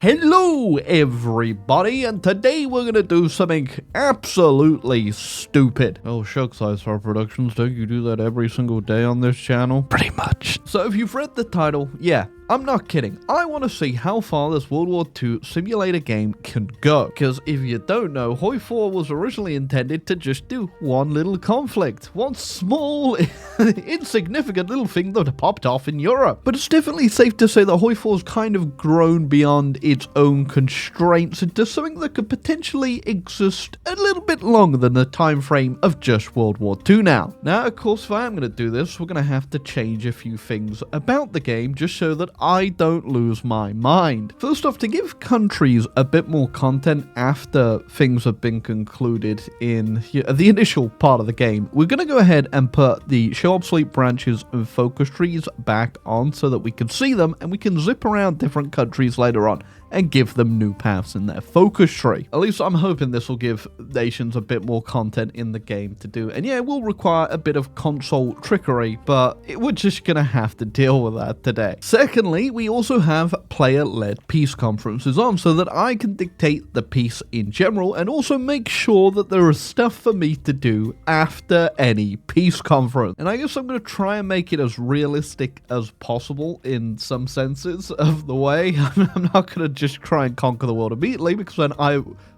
Hello everybody, and today we're gonna do something absolutely stupid. Oh shucks, iSorrowproductions, don't you do that every single day on this channel? Pretty much. So if you've read the title, yeah, I'm not kidding. I want to see how far this World War II simulator game can go. Because if you don't know, Hoi 4 was originally intended to just do one little conflict. One small, insignificant little thing that popped off in Europe. But it's definitely safe to say that Hoi 4's kind of grown beyond its own constraints into something that could potentially exist a little bit longer than the time frame of just World War II now. Now, of course, if I am going to do this, we're going to have to change a few things about the game just so that I don't lose my mind. First off, to give countries a bit more content after things have been concluded in the initial part of the game, we're going to go ahead and put the show obsolete branches and focus trees back on so that we can see them and we can zip around different countries later on and give them new paths in their focus tree. At least I'm hoping this will give nations a bit more content in the game to do. And yeah, it will require a bit of console trickery, but we're just gonna have to deal with that today. Secondly, we also have player-led peace conferences on so that I can dictate the peace in general and also make sure that there is stuff for me to do after any peace conference. And I guess I'm gonna try and make it as realistic as possible in some senses of the way. I'm not gonna just try and conquer the world immediately, because then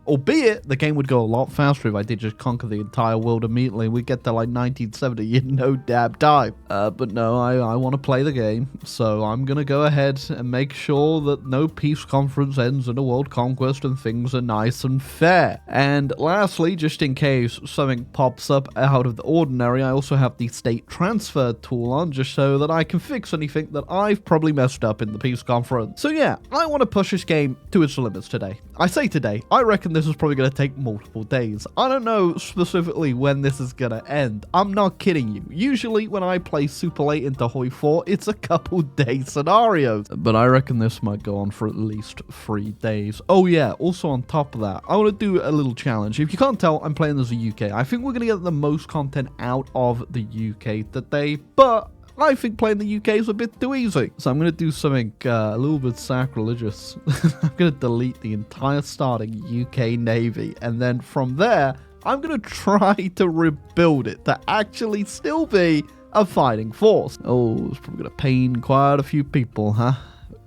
albeit the game would go a lot faster if I did just conquer the entire world immediately. We'd get to like 1970 in no damn time. But no, I want to play the game, so I'm gonna go ahead and make sure that no peace conference ends in a world conquest and things are nice and fair. And lastly, just in case something pops up out of the ordinary, I also have the state transfer tool on just so that I can fix anything that I've probably messed up in the peace conference. So yeah, I want to push this game to its limits today. I say today, I reckon this is probably going to take multiple days. I don't know specifically when this is going to end. I'm not kidding you. Usually when I play super late into Hoi 4, it's a couple day scenarios. But I reckon this might go on for at least 3 days. Oh yeah, also on top of that, I want to do a little challenge. If you can't tell, I'm playing as a UK. I think we're going to get the most content out of the UK today, but I think playing the UK is a bit too easy. So I'm going to do something a little bit sacrilegious. I'm going to delete the entire starting UK Navy. And then from there, I'm going to try to rebuild it to actually still be a fighting force. Oh, it's probably going to pain quite a few people, huh?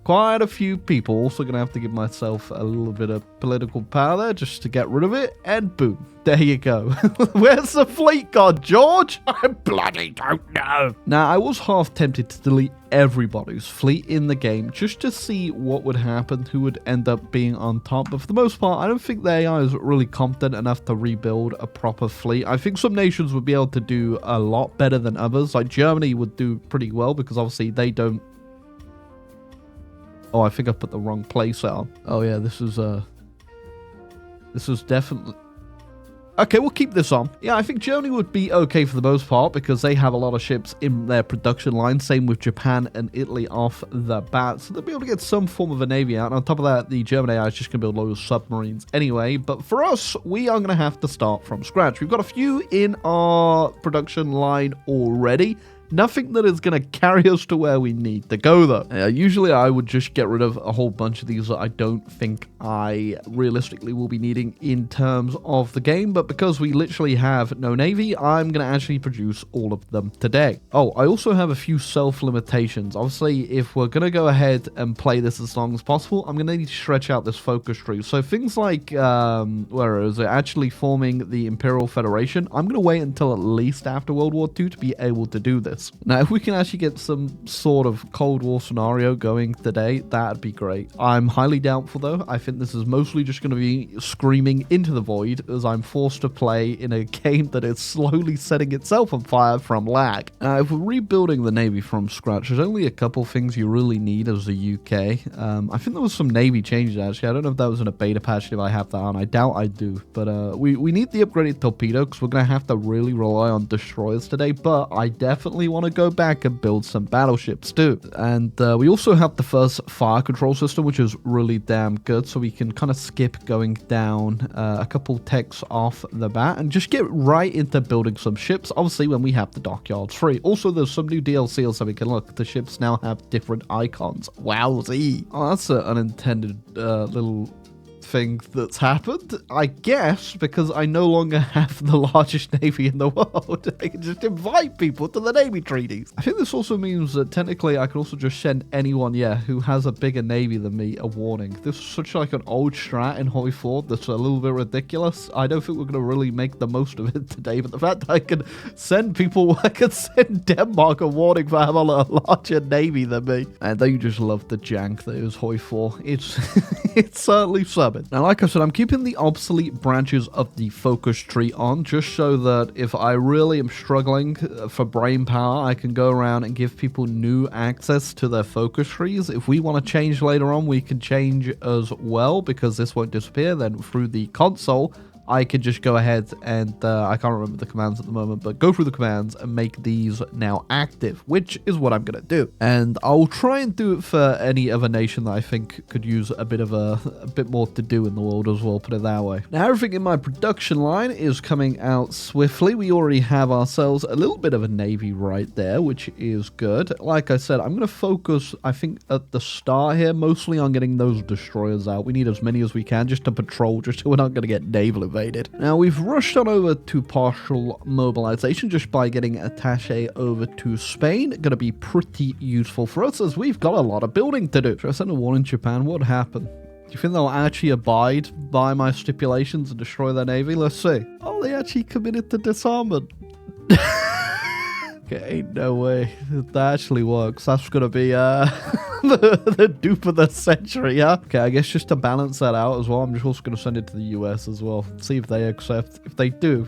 Quite a few people. Also going to have to give myself a little bit of political power there just to get rid of it. And boom. There you go. Where's the fleet gone, George? I bloody don't know. Now, I was half tempted to delete everybody's fleet in the game just to see what would happen, who would end up being on top. But for the most part, I don't think the AI is really competent enough to rebuild a proper fleet. I think some nations would be able to do a lot better than others. Like Germany would do pretty well because obviously they don't... Oh, I think I put the wrong place on. Oh yeah, this is definitely... Okay, we'll keep this on. Yeah, I think Germany would be okay for the most part because they have a lot of ships in their production line. Same with Japan and Italy off the bat. So they'll be able to get some form of a navy out. And on top of that, the German AI is just going to build loads of submarines anyway. But for us, we are going to have to start from scratch. We've got a few in our production line already. Nothing that is going to carry us to where we need to go, though. Usually, I would just get rid of a whole bunch of these that I don't think I realistically will be needing in terms of the game. But because we literally have no navy, I'm going to actually produce all of them today. Oh, I also have a few self-limitations. Obviously, if we're going to go ahead and play this as long as possible, I'm going to need to stretch out this focus tree. So things like, where is it? Actually forming the Imperial Federation, I'm going to wait until at least after World War II to be able to do this. Now, if we can actually get some sort of Cold War scenario going today, that'd be great. I'm highly doubtful, though. I think this is mostly just going to be screaming into the void as I'm forced to play in a game that is slowly setting itself on fire from lag. If we're rebuilding the Navy from scratch, there's only a couple things you really need as the UK. I think there was some Navy changes, actually. I don't know if that was in a beta patch, if I have that on. I doubt I do. But we need the upgraded torpedo because we're going to have to really rely on destroyers today. But I definitely want to go back and build some battleships too. And we also have the first fire control system, which is really damn good. So we can kind of skip going down a couple techs off the bat and just get right into building some ships, obviously when we have the dockyards free. Also, there's some new DLC so we can look. The ships now have different icons. Wowzee. Oh, that's an unintended little thing that's happened, I guess, because I no longer have the largest navy in the world. I can just invite people to the navy treaties. I think this also means that technically I can also just send anyone, who has a bigger navy than me a warning. This is such like an old strat in Hoi 4 that's a little bit ridiculous. I don't think we're going to really make the most of it today, but the fact that I can send people, I can send Denmark a warning for having a larger navy than me. And they just love the jank that is Hoi 4. It's certainly something. Now, like I said, I'm keeping the obsolete branches of the focus tree on, just so that if I really am struggling for brain power, I can go around and give people new access to their focus trees. If we want to change later on, we can change as well, because this won't disappear. Then through the console, I could just go ahead and, I can't remember the commands at the moment, but go through the commands and make these now active, which is what I'm going to do. And I'll try and do it for any other nation that I think could use a bit more to do in the world as well, put it that way. Now, everything in my production line is coming out swiftly. We already have ourselves a little bit of a navy right there, which is good. Like I said, I'm going to focus, I think, at the start here, mostly on getting those destroyers out. We need as many as we can just to patrol, just so we're not going to get naval invaded. Now, we've rushed on over to partial mobilization just by getting attaché over to Spain. Going to be pretty useful for us as we've got a lot of building to do. Should I send a war in Japan? What would happen? Do you think they'll actually abide by my stipulations and destroy their navy? Let's see. Oh, they actually committed to disarmament. Okay, ain't no way that actually works. That's gonna be the dupe of the century, huh? Okay, I guess just to balance that out as well, I'm just also gonna send it to the US as well. See if they accept. If they do,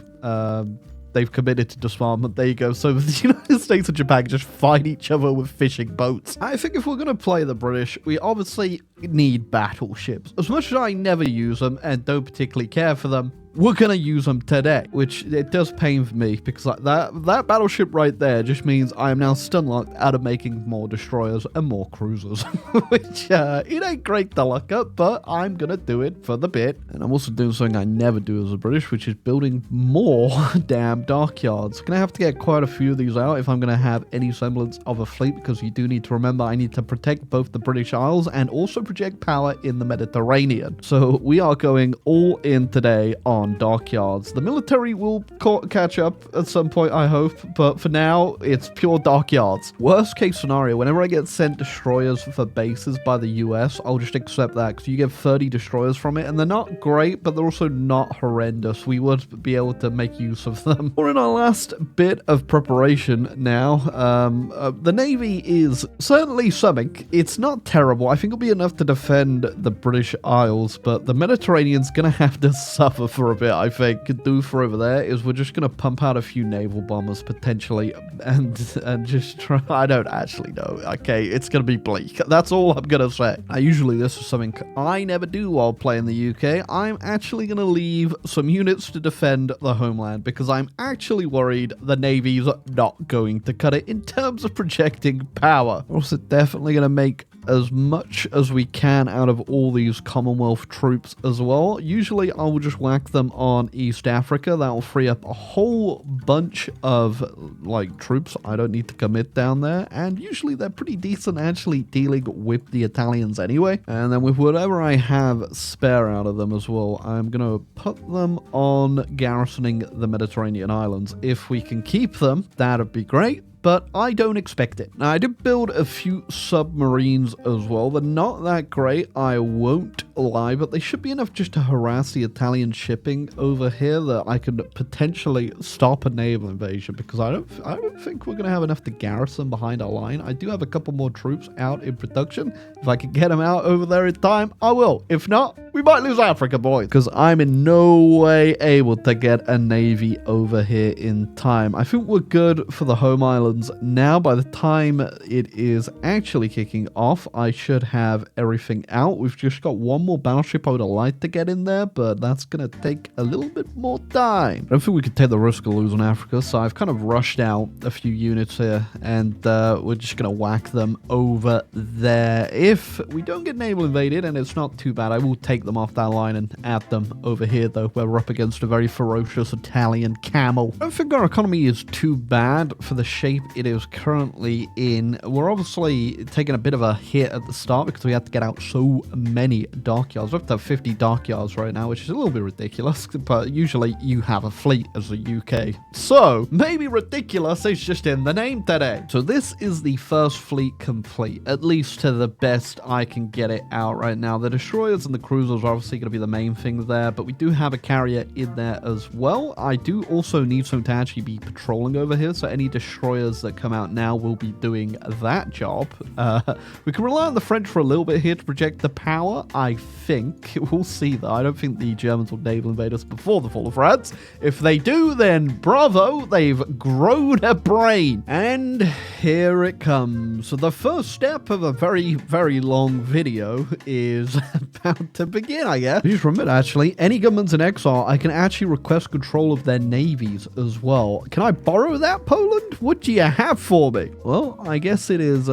they've committed to disarmament. There you go. So the United States and Japan just fight each other with fishing boats. I think if we're going to play the British, we obviously need battleships. As much as I never use them and don't particularly care for them, we're going to use them today, which it does pain for me because like that battleship right there just means I am now stun locked out of making more destroyers and more cruisers, which it ain't great to look up, but I'm going to do it for the bit. And I'm also doing something I never do as a British, which is building more damn dockyards. Going to have to get quite a few of these out if I'm going to have any semblance of a fleet, because you do need to remember I need to protect both the British Isles and also project power in the Mediterranean. So we are going all in today on dockyards. The military will catch up at some point, I hope, but for now, it's pure dockyards. Worst case scenario, whenever I get sent destroyers for bases by the US, I'll just accept that, because you get 30 destroyers from it, and they're not great, but they're also not horrendous. We would be able to make use of them. We're in our last bit of preparation now. The Navy is certainly something. It's not terrible. I think it'll be enough to defend the British Isles, but the Mediterranean's gonna have to suffer for a bit, I think. Could do for over there is we're just gonna pump out a few naval bombers potentially and just try. I don't actually know. Okay, it's gonna be bleak. That's all I'm gonna say. Usually this is something I never do while playing the UK. I'm actually gonna leave some units to defend the homeland because I'm actually worried the Navy's not going to cut it in terms of projecting power. We're also definitely gonna make as much as we can out of all these Commonwealth troops as well. Usually I will just whack them on East Africa. That will free up a whole bunch of like troops I don't need to commit down there, and usually they're pretty decent actually dealing with the Italians anyway. And then with whatever I have spare out of them as well, I'm gonna put them on garrisoning the Mediterranean islands. If we can keep them, that'd be great, but I don't expect it. Now, I did build a few submarines as well. They're not that great, I won't lie, but they should be enough just to harass the Italian shipping over here that I could potentially stop a naval invasion, because I don't think we're going to have enough to garrison behind our line. I do have a couple more troops out in production. If I can get them out over there in time, I will. If not, We might lose Africa, boys, because I'm in no way able to get a navy over here in time. I think we're good for the home islands now. By the time it is actually kicking off, I should have everything out. We've just got one more battleship I would have liked to get in there, but that's going to take a little bit more time. I don't think we could take the risk of losing Africa, so I've kind of rushed out a few units here, and we're just going to whack them over there. If we don't get naval invaded, and it's not too bad, I will take them off that line and add them over here, though, where we're up against a very ferocious Italian camel. I don't think our economy is too bad for the shape it is currently in. We're obviously taking a bit of a hit at the start because we had to get out so many dockyards. We have to have 50 dockyards right now, which is a little bit ridiculous, but usually you have a fleet as the UK. So maybe ridiculous is just in the name today. So this is the first fleet complete, at least to the best I can get it out right now. The destroyers and the cruisers are obviously going to be the main thing there, but we do have a carrier in there as well. I do also need some to actually be patrolling over here, so any destroyers that come out now will be doing that job. We can rely on the French for a little bit here to project the power, I think. We'll see, though. I don't think the Germans will naval invade us before the fall of France. If they do, then bravo, they've grown a brain. And here it comes. So the first step of a very, very long video is about to begin, I guess. Just remember, actually, any governments in exile, I can actually request control of their navies as well. Can I borrow that, Poland? What do you have for me? Well, I guess it is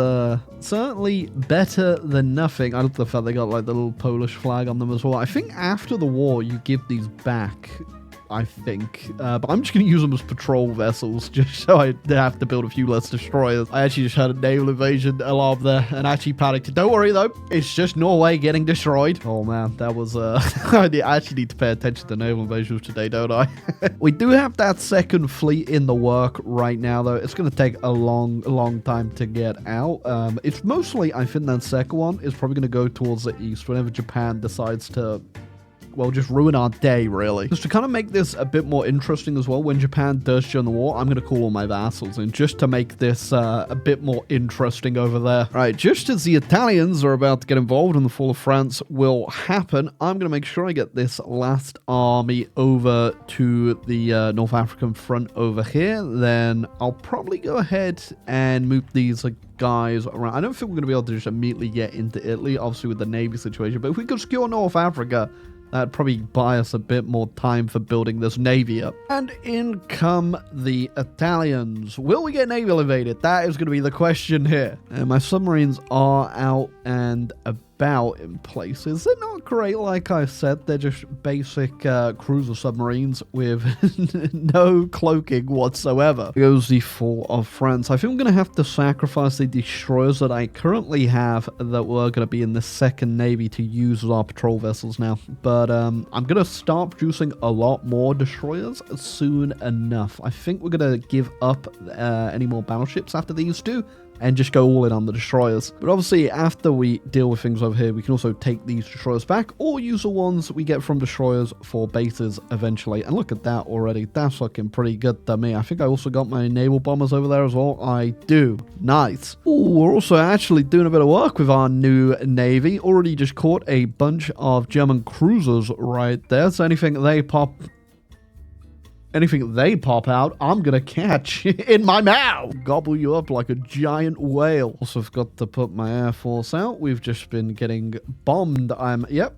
certainly better than nothing. I love the fact they got like the little Polish flag on them as well. I think after the war, you give these back, I think. But I'm just going to use them as patrol vessels just so I have to build a few less destroyers. I actually just had a naval invasion alarm there and actually panicked. Don't worry, though. It's just Norway getting destroyed. Oh, man. That was... I actually need to pay attention to naval invasions today, don't I? We do have that second fleet in the work right now, though. It's going to take a long time to get out. It's mostly, I think that second one is probably going to go towards the east whenever Japan decides to... well, just ruin our day, really. Just to kind of make this a bit more interesting as well, when Japan does join the war, I'm going to call all my vassals in just to make this a bit more interesting over there. All right, just as the Italians are about to get involved and the fall of France will happen, I'm going to make sure I get this last army over to the North African front over here. Then I'll probably go ahead and move these guys around. I don't think we're going to be able to just immediately get into Italy, obviously with the Navy situation, but if we could secure North Africa, that'd probably buy us a bit more time for building this navy up. And in come the Italians. Will we get naval invaded? That is going to be the question here. And my submarines are out and about in places. They're not great, like I said. They're just basic cruiser submarines with no cloaking whatsoever. Here goes the fall of France. I think I'm going to have to sacrifice the destroyers that I currently have that were going to be in the second navy to use as our patrol vessels now. But I'm going to start producing a lot more destroyers soon enough. I think we're going to give up any more battleships after these two and just go all in on the destroyers. But obviously, after we deal with things over here, we can also take these destroyers back or use the ones we get from destroyers for bases eventually. And look at that already. That's looking pretty good to me. I think I also got my naval bombers over there as well. I do. Nice. Ooh, we're also actually doing a bit of work with our new navy. Already just caught a bunch of German cruisers right there. So anything they pop out, I'm gonna catch in my mouth. Gobble you up like a giant whale. Also, I've got to put my air force out. We've just been getting bombed.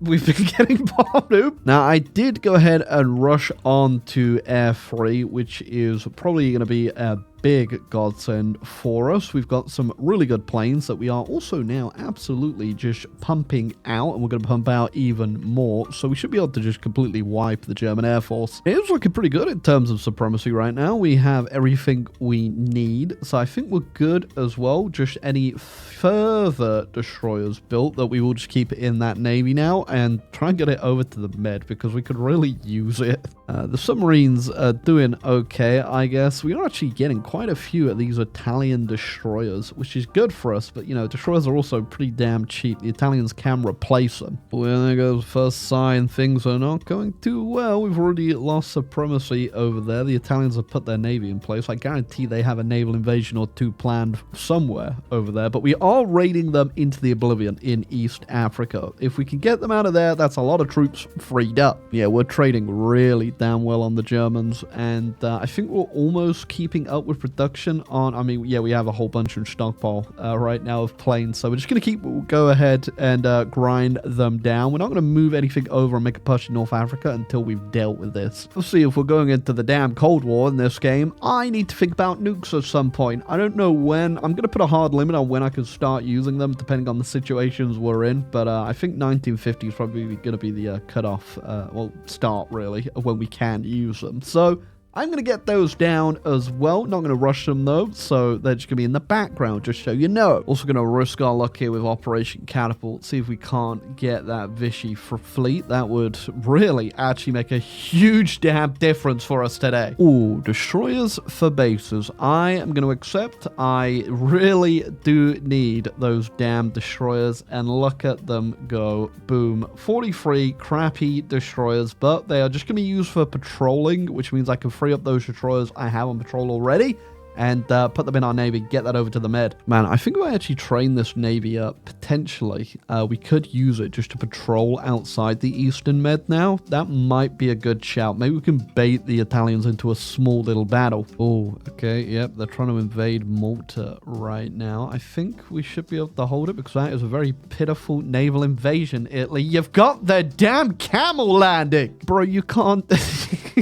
We've been getting bombed. Oop. Now, I did go ahead and rush on to Air 3, which is probably gonna be a big godsend for us. We've got some really good planes that we are also now absolutely just pumping out, and we're going to pump out even more, so we should be able to just completely wipe the German Air Force. It is looking pretty good in terms of supremacy right now. We have everything we need, so I think we're good as well. Just any further destroyers built that we will just keep in that navy now and try and get it over to the Med because we could really use it. The submarines are doing okay, I guess. We are actually getting quite a few of these Italian destroyers, which is good for us, but, you know, destroyers are also pretty damn cheap. The Italians can replace them. Well, there goes the first sign. Things are not going too well. We've already lost supremacy over there. The Italians have put their navy in place. I guarantee they have a naval invasion or two planned somewhere over there, but we are raiding them into the oblivion in East Africa. If we can get them out of there, that's a lot of troops freed up. Yeah, we're trading really damn well on the Germans, and I think we're almost keeping up with production on, I mean, yeah, we have a whole bunch in stockpile right now of planes, so we're just going to go ahead and grind them down. We're not going to move anything over and make a push in North Africa until we've dealt with this. We'll see if we're going into the damn Cold War in this game. I need to think about nukes at some point. I don't know when. I'm going to put a hard limit on when I can start using them, depending on the situations we're in, but I think 1950 is probably going to be the cutoff, well, start really, of when we can use them. So I'm going to get those down as well. Not going to rush them though, so they're just going to be in the background, just so you know. Also going to risk our luck here with Operation Catapult, see if we can't get that Vichy for fleet. That would really actually make a huge damn difference for us today. Ooh, destroyers for bases. I am going to accept. I really do need those damn destroyers, and look at them go. Boom. 43 crappy destroyers, but they are just going to be used for patrolling, which means I can free up those destroyers I have on patrol already and put them in our navy, get that over to the Med. Man, I think if I actually train this navy up, potentially, we could use it just to patrol outside the Eastern Med now. That might be a good shout. Maybe we can bait the Italians into a small little battle. Oh, okay, yep, they're trying to invade Malta right now. I think we should be able to hold it because that is a very pitiful naval invasion, Italy. You've got the damn camel landing! Bro, you can't...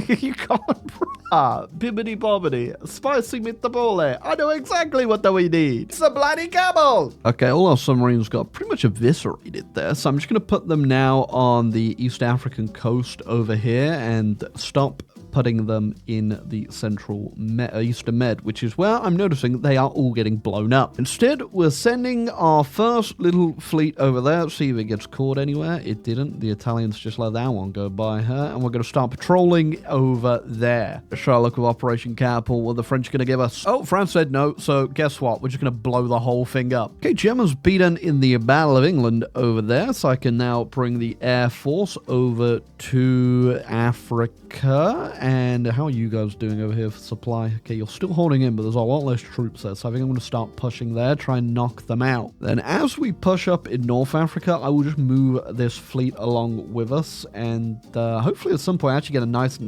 you can't... bibbidi bobbidi, spicy meatball. I know exactly what we need. It's a bloody camel. Okay, all our submarines got pretty much eviscerated there, so I'm just going to put them now on the East African coast over here and stop putting them in the central Eastern Med, which is where I'm noticing they are all getting blown up. Instead, we're sending our first little fleet over there, see if it gets caught anywhere. It didn't. The Italians just let that one go by her, and we're going to start patrolling over there. Let's try a look at Operation Catapult. What the French going to give us? Oh, France said no, so guess what? We're just going to blow the whole thing up. Okay, Germans beaten in the Battle of England over there, so I can now bring the Air Force over to Africa. And how are you guys doing over here for supply? Okay, you're still holding in, but there's a lot less troops there, so I think I'm going to start pushing there, try and knock them out. Then as we push up in North Africa, I will just move this fleet along with us, and hopefully at some point I actually get a nice...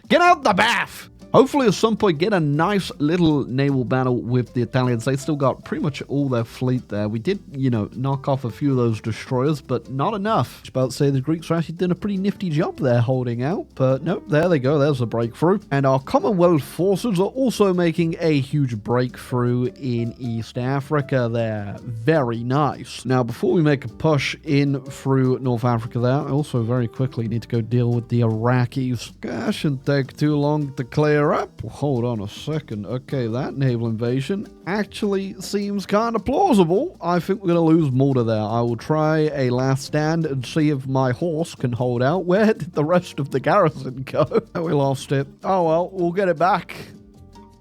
Get out the bath! Hopefully at some point get a nice little naval battle with the Italians. They still got pretty much all their fleet there. We did, you know, knock off a few of those destroyers, but not enough. I was about to say the Greeks are actually doing a pretty nifty job there holding out, but nope, there they go. There's a breakthrough. And our Commonwealth forces are also making a huge breakthrough in East Africa there. Very nice. Now, before we make a push in through North Africa there, I also very quickly need to go deal with the Iraqis. Gosh, shouldn't take too long to clear up. Hold on a second. Okay, that naval invasion actually seems kind of plausible. I think we're going to lose Malta there. I will try a last stand and see if my horse can hold out. Where did the rest of the garrison go? Oh, we lost it. Oh well, we'll get it back.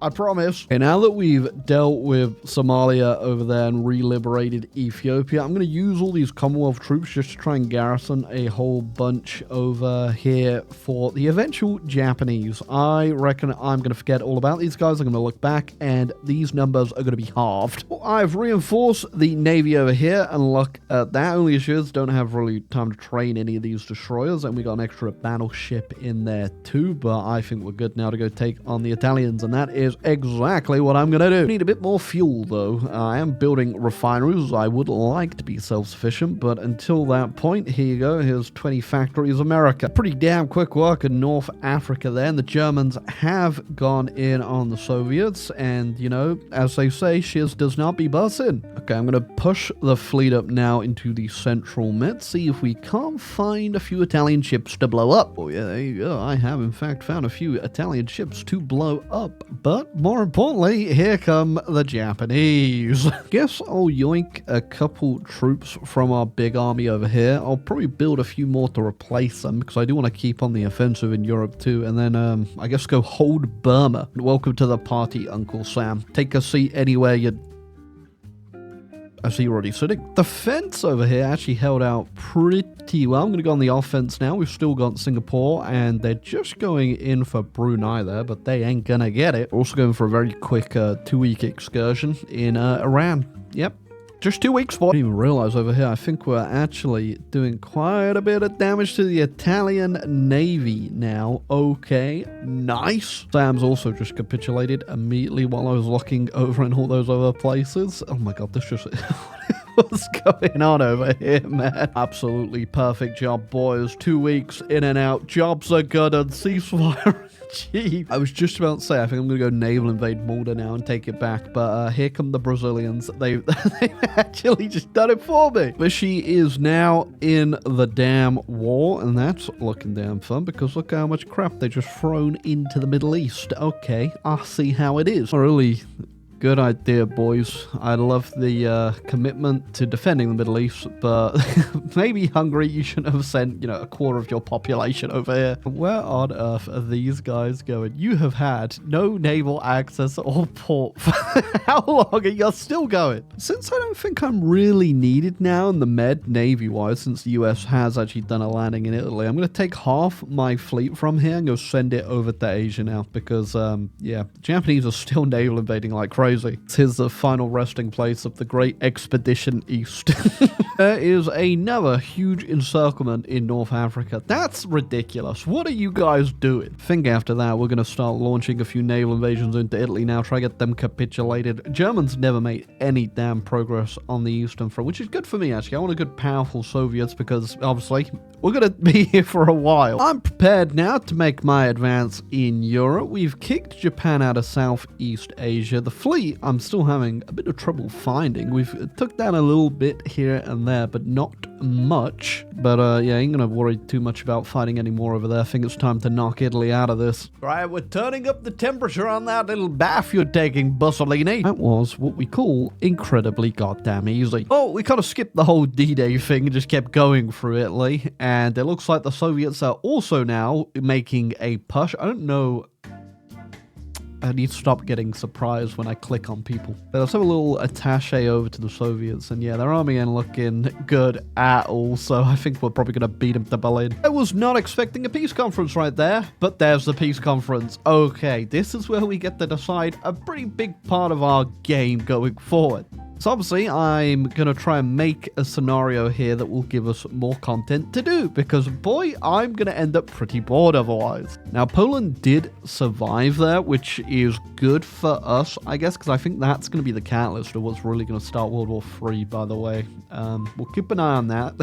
I promise. And now that we've dealt with Somalia over there and re-liberated Ethiopia, I'm going to use all these Commonwealth troops just to try and garrison a whole bunch over here for the eventual Japanese. I reckon I'm going to forget all about these guys. I'm going to look back and these numbers are going to be halved. I've reinforced the Navy over here and look at that. Only issue is don't have really time to train any of these destroyers, and we got an extra battleship in there too, but I think we're good now to go take on the Italians, and that is exactly what I'm gonna do. Need a bit more fuel though. I am building refineries. I would like to be self-sufficient, but until that point, here you go. Here's 20 factories, America. Pretty damn quick work in North Africa there, and the Germans have gone in on the Soviets, and you know, as they say, shiz does not be bussin'. Okay, I'm gonna push the fleet up now into the central Med, see if we can't find a few Italian ships to blow up. Oh yeah, there you go. I have in fact found a few Italian ships to blow up, but But more importantly, here come the Japanese. Guess I'll yoink a couple troops from our big army over here. I'll probably build a few more to replace them because I do want to keep on the offensive in Europe too. And then I guess go hold Burma. Welcome to the party, Uncle Sam. Take a seat anywhere you... I see you're already sitting. The fence over here actually held out pretty well. I'm going to go on the offense now. We've still got Singapore, and they're just going in for Brunei there, but they ain't going to get it. We're also going for a very quick 2-week excursion in Iran. Yep. Just 2 weeks, boy. I didn't even realize over here, I think we're actually doing quite a bit of damage to the Italian Navy now. Okay, nice. Sam's also just capitulated immediately while I was looking over in all those other places. Oh my god, this just... What's going on over here, man? Absolutely perfect job, boys. 2 weeks in and out. Jobs are good and ceasefire. Gee, I was just about to say, I think I'm going to go naval invade Malta now and take it back, but here come the Brazilians. They've actually just done it for me. But she is now in the damn war, and that's looking damn fun because look how much crap they just thrown into the Middle East. Okay, I see how it is. Really... good idea, boys. I love the commitment to defending the Middle East, but maybe Hungary, you shouldn't have sent, a quarter of your population over here. Where on earth are these guys going? You have had no naval access or port for how long, and you're still going? Since I don't think I'm really needed now in the Med Navy-wise, since the US has actually done a landing in Italy, I'm going to take half my fleet from here and go send it over to Asia now, because, yeah, the Japanese are still naval invading like crazy. Tis the final resting place of the Great Expedition East. There is another huge encirclement in North Africa. That's ridiculous. What are you guys doing? I think after that, we're going to start launching a few naval invasions into Italy now, try to get them capitulated. Germans never made any damn progress on the Eastern Front, which is good for me, actually. I want a good, powerful Soviets because, obviously, we're going to be here for a while. I'm prepared now to make my advance in Europe. We've kicked Japan out of Southeast Asia. The fleet I'm still having a bit of trouble finding. We've took down a little bit here and there, but not much. But yeah, I ain't gonna worry too much about fighting anymore over there. I think it's time to knock Italy out of this. Right, we're turning up the temperature on that little bath you're taking, Mussolini. That was what we call incredibly goddamn easy. Oh, we kind of skipped the whole D-Day thing and just kept going through Italy. And it looks like the Soviets are also now making a push. I don't know... I need to stop getting surprised when I click on people. But let's have a little attaché over to the Soviets. And yeah, their army ain't looking good at all. So I think we're probably going to beat them to Berlin. I was not expecting a peace conference right there. But there's the peace conference. Okay, this is where we get to decide a pretty big part of our game going forward. So obviously, I'm going to try and make a scenario here that will give us more content to do, because boy, I'm going to end up pretty bored otherwise. Now, Poland did survive there, which is good for us, I guess, because I think that's going to be the catalyst of what's really going to start World War III, by the way. We'll keep an eye on that.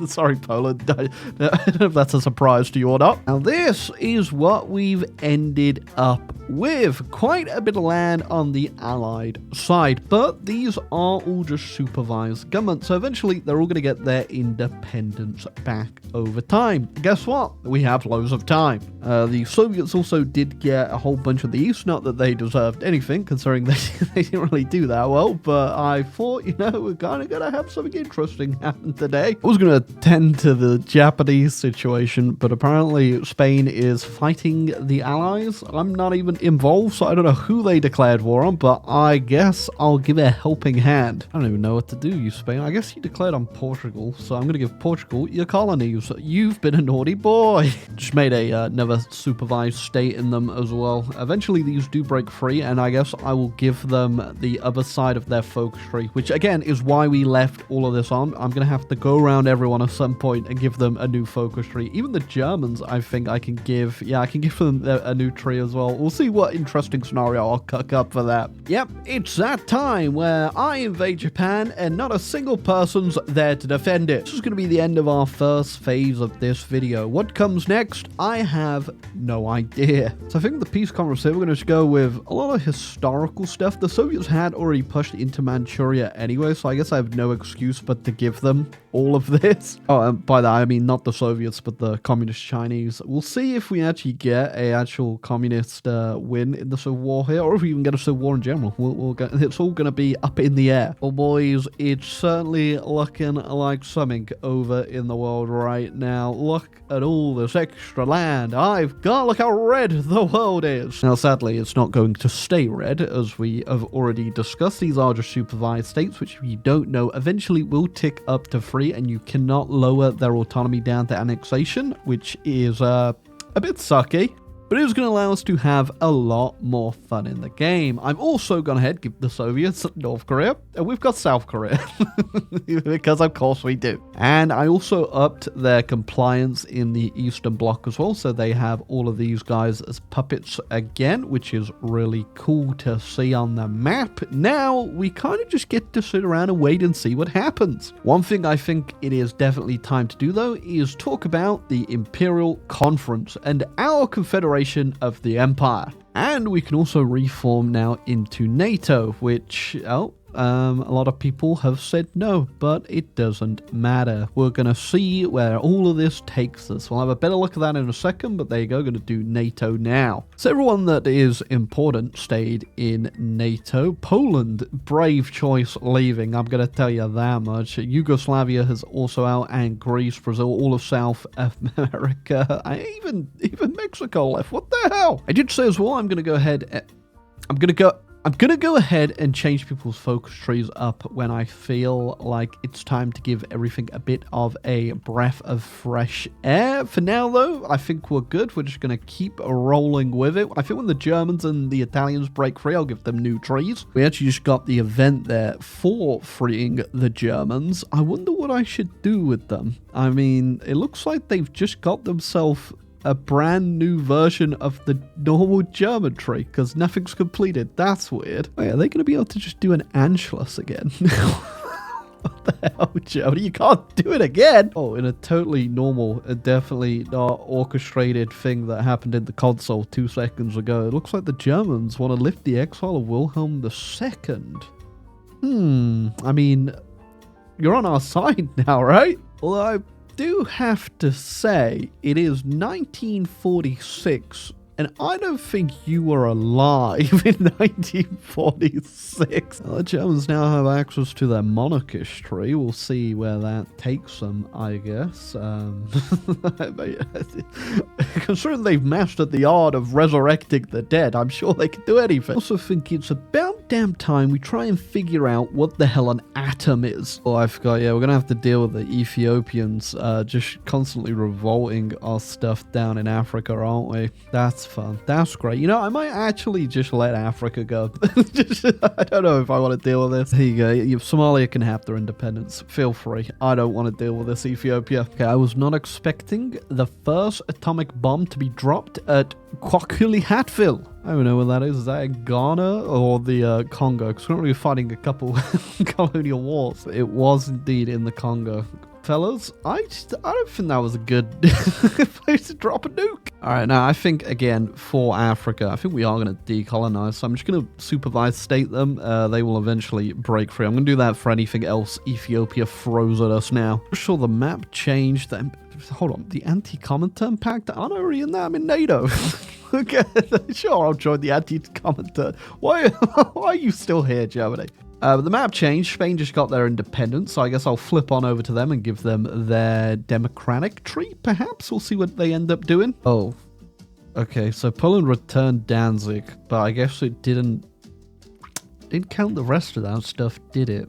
Sorry, Poland. I don't know if that's a surprise to you or not. Now, this is what we've ended up with. Quite a bit of land on the Allied side, but these are all just supervised governments, so eventually they're all going to get their independence back over time. Guess what? We have loads of time. The Soviets also did get a whole bunch of the East, not that they deserved anything, considering they didn't really do that well, but I thought, we're kind of going to have something interesting happen today. I was going to tend to the Japanese situation, but apparently Spain is fighting the Allies. I'm not even involved, so I don't know who they declared war on, but I guess I'll give a helping hand. I don't even know what to do, you Spain. I guess you declared on Portugal, so I'm going to give Portugal your colonies. You've been a naughty boy. Just made another supervised state in them as well. Eventually these do break free, and I guess I will give them the other side of their focus tree, which again is why we left all of this on. I'm going to have to go around everyone at some point and give them a new focus tree. Even the Germans, I think I can give, I can give them a new tree as well. We'll see what interesting scenario I'll cook up for that. Yep, it's that time where where I invade Japan and not a single person's there to defend it. This is going to be the end of our first phase of this video. What comes next? I have no idea. So I think the peace conference here, we're going to just go with a lot of historical stuff. The Soviets had already pushed into Manchuria anyway, so I guess I have no excuse but to give them all of this. Oh, and by that I mean not the Soviets, but the communist Chinese. We'll see if we actually get a actual communist win in the Civil War here, or if we even get a Civil War in general. It's all going to be up in the air. Well, boys, it's certainly looking like something over in the world right now. Look at all this extra land I've got. Look how red the world is. Now, sadly, it's not going to stay red, as we have already discussed. These are just supervised states, which, if you don't know, eventually will tick up to 3, and you cannot lower their autonomy down to annexation, which is a bit sucky. But it is going to allow us to have a lot more fun in the game. I'm also going to give the Soviets North Korea, and we've got South Korea. Because of course we do. And I also upped their compliance in the Eastern Bloc as well, so they have all of these guys as puppets again, which is really cool to see on the map. Now, we kind of just get to sit around and wait and see what happens. One thing I think it is definitely time to do, though, is talk about the Imperial Conference and our Confederation of the Empire. And we can also reform now into NATO, which, a lot of people have said no, but it doesn't matter. We're going to see where all of this takes us. We'll have a better look at that in a second, but there you go, going to do NATO now. So everyone that is important stayed in NATO. Poland, brave choice leaving, I'm going to tell you that much. Yugoslavia has also out, and Greece, Brazil, all of South America, even Mexico left. What the hell? I did say as well, I'm going to go ahead and change people's focus trees up when I feel like it's time to give everything a bit of a breath of fresh air. For now, though, I think we're good. We're just going to keep rolling with it. I think when the Germans and the Italians break free, I'll give them new trees. We actually just got the event there for freeing the Germans. I wonder what I should do with them. I mean, it looks like they've just got themselves a brand new version of the normal German tree, because nothing's completed. That's weird. Wait, are they going to be able to just do an Anschluss again? What the hell, Germany? You can't do it again! Oh, in a totally normal, definitely not orchestrated thing that happened in the console 2 seconds ago, it looks like the Germans want to lift the exile of Wilhelm II. I mean, you're on our side now, right? Although I do have to say, it is 1946, and I don't think you were alive in 1946. Well, the Germans now have access to their monarchist tree. We'll see where that takes them, I guess. Considering they've mastered the art of resurrecting the dead, I'm sure they can do anything. I also think it's about damn time we try and figure out what the hell an atom is. Oh, I forgot. Yeah, we're going to have to deal with the Ethiopians just constantly revolting our stuff down in Africa, aren't we? That's fun. That's great. You know, I might actually just let Africa go. I don't know if I want to deal with this. Here you go. Somalia can have their independence. Feel free. I don't want to deal with this, Ethiopia. Okay, I was not expecting the first atomic bomb to be dropped at Kwakuli Hatville. I don't know where that is. Is that in Ghana or the Congo? Because we're not really fighting a couple colonial wars. It was indeed in the Congo. Fellas, I don't think that was a good place to drop a nuke. All right, now I think, again, for Africa, I think we are going to decolonize. So I'm just going to supervise state them. They will eventually break free. I'm going to do that for anything else Ethiopia throws at us now. I'm sure the map changed. Hold on, the Anti-Comintern Pact? I'm not already in that. I'm in NATO. Okay, sure, I'll join the Anti-Comintern. Why are you still here, Germany? The map changed. Spain just got their independence, so I guess I'll flip on over to them and give them their democratic tree, perhaps? We'll see what they end up doing. Oh, okay, so Poland returned Danzig, but I guess it didn't count the rest of that stuff, did it?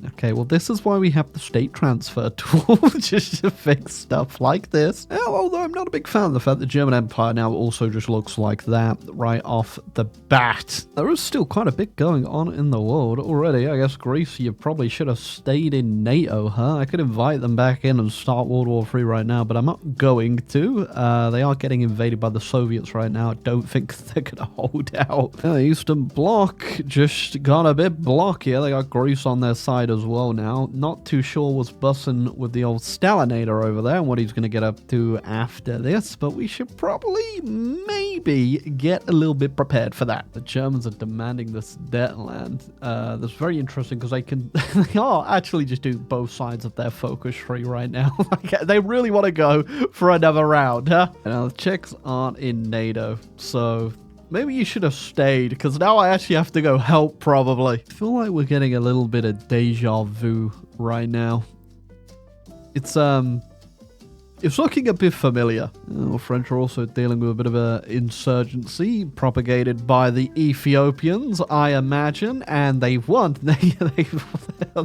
Okay, well, this is why we have the state transfer tool, just to fix stuff like this. Although I'm not a big fan of the fact the German Empire now also just looks like that right off the bat. There is still quite a bit going on in the world already. I guess Greece, you probably should have stayed in NATO, huh? I could invite them back in and start World War III right now, but I'm not going to. They are getting invaded by the Soviets right now. I don't think they're going to hold out. The Eastern Bloc just just got a bit blocky. They got Greece on their side as well now. Not too sure what's bussing with the old Stalinator over there and what he's going to get up to after this, but we should probably maybe get a little bit prepared for that. The Germans are demanding this debt land. That's very interesting because they are actually just doing both sides of their focus tree right now. They really want to go for another round, huh? Now the Czechs aren't in NATO, so maybe you should have stayed, because now I actually have to go help, probably. I feel like we're getting a little bit of deja vu right now. It's looking a bit familiar. The French are also dealing with a bit of an insurgency propagated by the Ethiopians, I imagine, and they've won.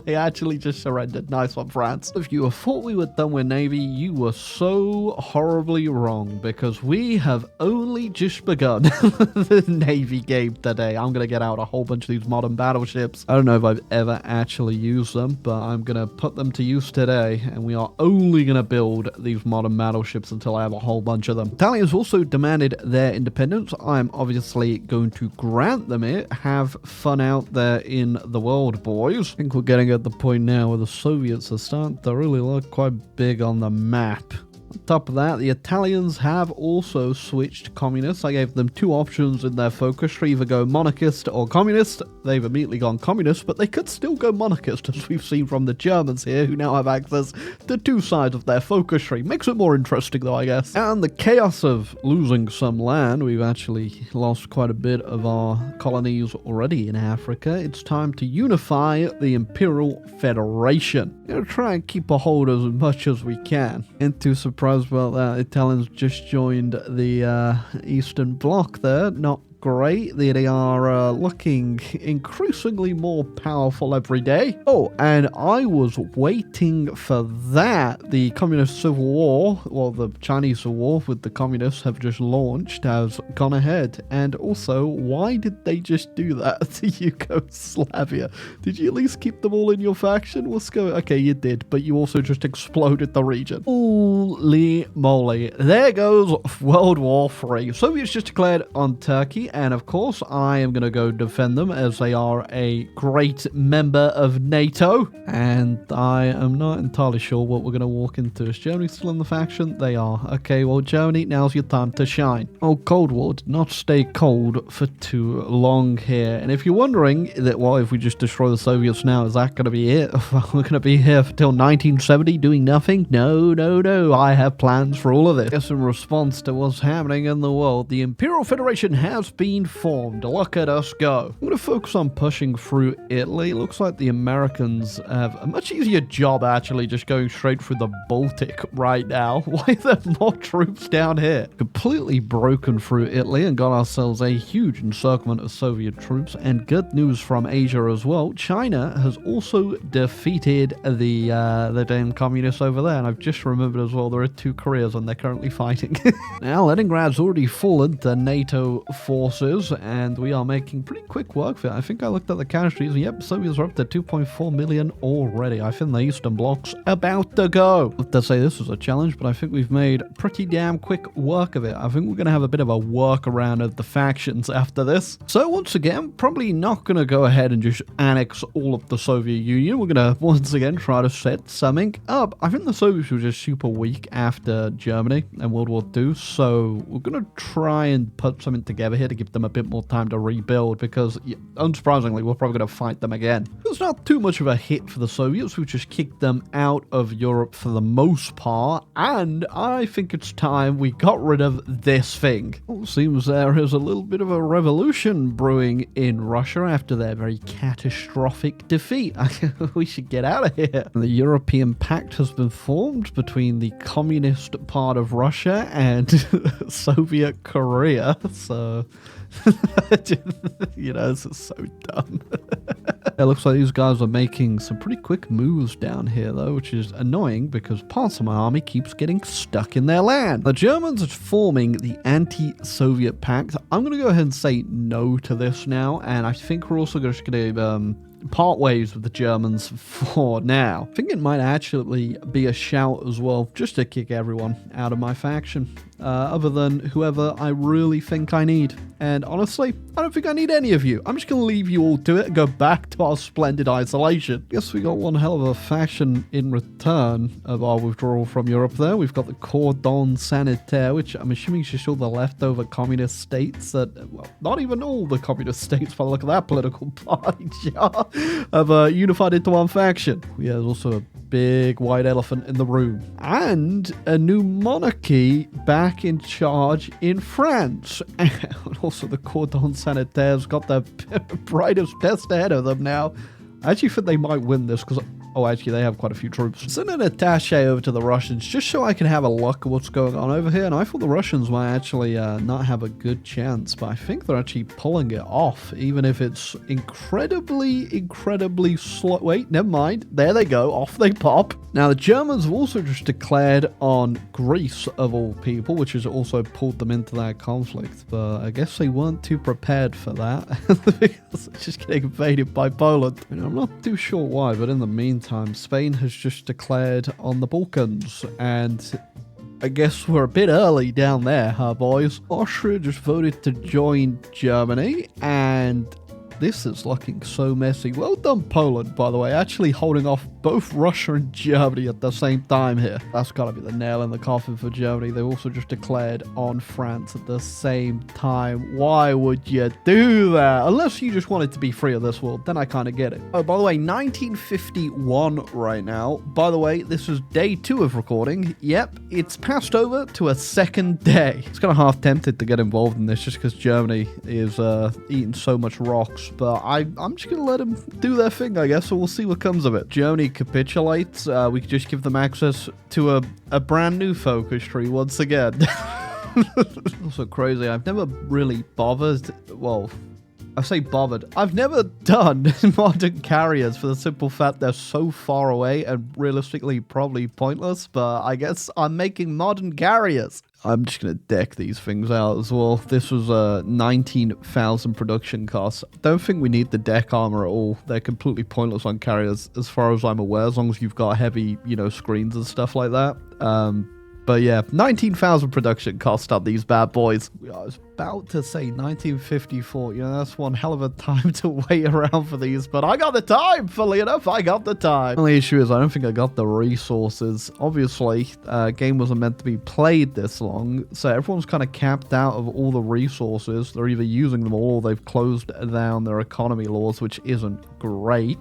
They actually just surrendered. Nice one, France. If you thought we were done with Navy, you were so horribly wrong, because we have only just begun the Navy game today. I'm going to get out a whole bunch of these modern battleships. I don't know if I've ever actually used them, but I'm going to put them to use today, and we are only going to build these modern battleships until I have a whole bunch of them. Italians also demanded their independence. I'm obviously going to grant them it. Have fun out there in the world, boys. I think we're getting at the point now where the Soviets are starting to really look quite big on the map. On top of that, the Italians have also switched communists. I gave them two options in their focus tree, either go monarchist or communist. They've immediately gone communist, but they could still go monarchist, as we've seen from the Germans here, who now have access to two sides of their focus tree. Makes it more interesting, though, I guess. And the chaos of losing some land, we've actually lost quite a bit of our colonies already in Africa. It's time to unify the Imperial Federation. We're going to try and keep a hold as much as we can. And to surprise about that, Italians just joined the Eastern Bloc there. Not great. They are looking increasingly more powerful every day. Oh, and I was waiting for that. The Communist Civil War, well, the Chinese Civil War with the Communists have just launched, has gone ahead. And also, why did they just do that to Yugoslavia? Did you at least keep them all in your faction? What's going on? Okay, you did, but you also just exploded the region. Holy moly. There goes World War III. Soviets just declared on Turkey. And of course, I am going to go defend them, as they are a great member of NATO. And I am not entirely sure what we're going to walk into. Is Germany still in the faction? They are. Okay, well, Germany, now's your time to shine. Oh, Cold War did not stay cold for too long here. And if you're wondering that, well, if we just destroy the Soviets now, is that going to be it? We're going to be here until 1970 doing nothing? No, no, no. I have plans for all of this. Yes, in response to what's happening in the world, the Imperial Federation has been formed. Look at us go. I'm going to focus on pushing through Italy. It looks like the Americans have a much easier job, actually, just going straight through the Baltic right now. Why are there more troops down here? Completely broken through Italy and got ourselves a huge encirclement of Soviet troops. And good news from Asia as well. China has also defeated the damn communists over there. And I've just remembered as well, there are two Koreas and they're currently fighting. Now, Leningrad's already fallen to NATO forces, and we are making pretty quick work of it. I think I looked at the casualties, and yep, Soviets are up to 2.4 million already. I think the Eastern Bloc's about to go. I have to say this was a challenge, but I think we've made pretty damn quick work of it. I think we're going to have a bit of a workaround of the factions after this. So once again, probably not going to go ahead and just annex all of the Soviet Union. We're going to once again try to set something up. I think the Soviets were just super weak after Germany and World War II, so we're going to try and put something together here to give them a bit more time to rebuild, because unsurprisingly we're probably going to fight them again. It's not too much of a hit for the Soviets. We just kicked them out of Europe for the most part, and I think it's time we got rid of this thing. Well, it seems there is a little bit of a revolution brewing in Russia after their very catastrophic defeat. We should get out of here. The European Pact has been formed between the communist part of Russia and Soviet Korea, so you know, this is so dumb. It looks like these guys are making some pretty quick moves down here, though, which is annoying because parts of my army keeps getting stuck in their land. The Germans are forming the anti-Soviet pact. I'm going to go ahead and say no to this now, and I think we're also just going to part ways with the Germans for now. I think it might actually be a shout as well, just to kick everyone out of my faction, other than whoever I really think I need. And honestly, I don't think I need any of you. I'm just going to leave you all to it and go back to our splendid isolation. Guess we got one hell of a faction in return of our withdrawal from Europe there. We've got the Cordon Sanitaire, which I'm assuming is just all the leftover communist states that, well, not even all the communist states by the look of that political party chart, have unified into one faction. Yeah, there's also a big white elephant in the room. And a new monarchy back in charge in France. And also the Cordon Sanitaire's got the brightest, best ahead of them now. I actually think they might win this because... Oh, actually, they have quite a few troops. Send an attaché over to the Russians just so I can have a look at what's going on over here. And I thought the Russians might actually not have a good chance, but I think they're actually pulling it off, even if it's incredibly slow. Wait, never mind. There they go. Off they pop. Now, the Germans have also just declared on Greece, of all people, which has also pulled them into that conflict. But I guess they weren't too prepared for that because it's just getting invaded by Poland. And I'm not too sure why, but in the meantime, Spain has just declared on the Balkans, and I guess we're a bit early down there, huh, boys? Austria just voted to join Germany, and this is looking so messy. Well done, Poland, by the way, actually holding off both Russia and Germany at the same time here. That's gotta be the nail in the coffin for Germany. They also just declared on France at the same time. Why would you do that? Unless you just wanted to be free of this world, then I kind of get it. Oh, by the way, 1951 right now. By the way, this is day 2 of recording. Yep, it's passed over to a second day. It's kind of half tempted to get involved in this just because Germany is eating so much rocks. But I'm just going to let them do their thing, I guess, so we'll see what comes of it. Germany capitulates. We could just give them access to a brand new focus tree once again. Also crazy. I've never really bothered. Well, I say bothered. I've never done modern carriers for the simple fact they're so far away and realistically probably pointless, but I guess I'm making modern carriers. I'm just going to deck these things out as well. This was 19,000 production costs. Don't think we need the deck armor at all. They're completely pointless on carriers as far as I'm aware, as long as you've got heavy, screens and stuff like that. But yeah, 19,000 production cost on these bad boys. I was about to say 1954. That's one hell of a time to wait around for these, but I got the time, funnily enough. I got the time. Only issue is I don't think I got the resources. Obviously, game wasn't meant to be played this long, so everyone's kind of capped out of all the resources. They're either using them all or they've closed down their economy laws, which isn't great.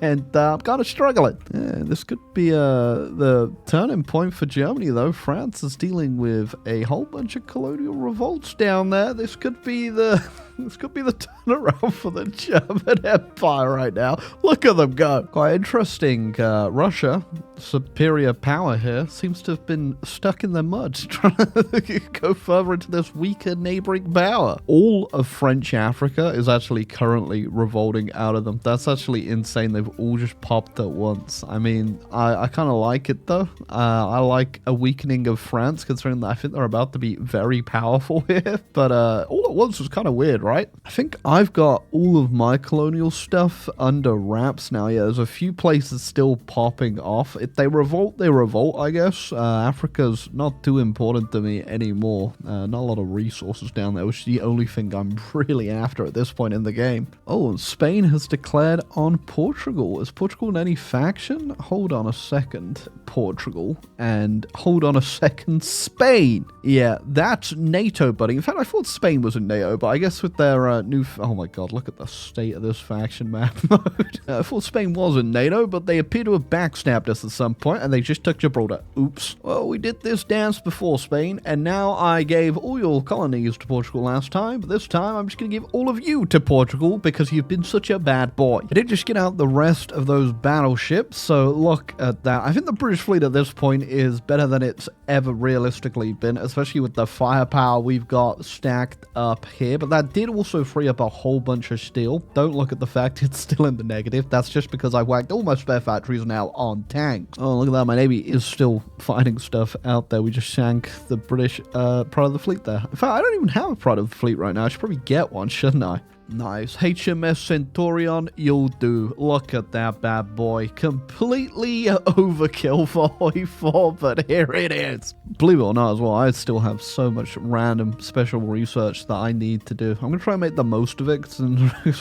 And I'm kind of struggling. Yeah, this could be the turning point for Germany, though. France is dealing with a whole bunch of colonial revolts down there. This could be the turnaround for the German Empire right now. Look at them go. Quite interesting. Russia, superior power here, seems to have been stuck in the mud, trying to go further into this weaker neighboring power. All of French Africa is actually currently revolting out of them. That's actually insane. They've all just popped at once. I mean, I kind of like it though. I like a weakening of France, considering that I think they're about to be very powerful here. But all at once was kind of weird, right? I think I've got all of my colonial stuff under wraps now. Yeah, there's a few places still popping off. If they revolt, they revolt, I guess. Africa's not too important to me anymore. Not a lot of resources down there, which is the only thing I'm really after at this point in the game. Oh, and Spain has declared on Portugal. Is Portugal in any faction? Hold on a second, Portugal. And hold on a second, Spain. Yeah, that's NATO, buddy. In fact, I thought Spain was in NATO, but I guess with their new... Oh my god, look at the state of this faction map mode. I thought Spain was in NATO, but they appear to have backstabbed us at some point, and they just took Gibraltar. Oops. Well, we did this dance before, Spain, and now I gave all your colonies to Portugal last time, but this time I'm just going to give all of you to Portugal because you've been such a bad boy. I did just get out the rest of those battleships, so look at that. I think the British fleet at this point is better than it's ever realistically been, especially with the firepower we've got stacked up here, but that did also free up a whole bunch of steel. Don't look at the fact it's still in the negative. That's just because I whacked all my spare factories now on tanks. Oh, look at that. My navy is still fighting stuff out there. We just sank the British pride of the fleet there. In fact, I don't even have a pride of the fleet right now. I should probably get one, shouldn't I? Nice. HMS Centurion, you'll do. Look at that bad boy. Completely overkill for Hoi 4, but here it is. Believe it or not as well, I still have so much random special research that I need to do. I'm going to try and make the most of it, because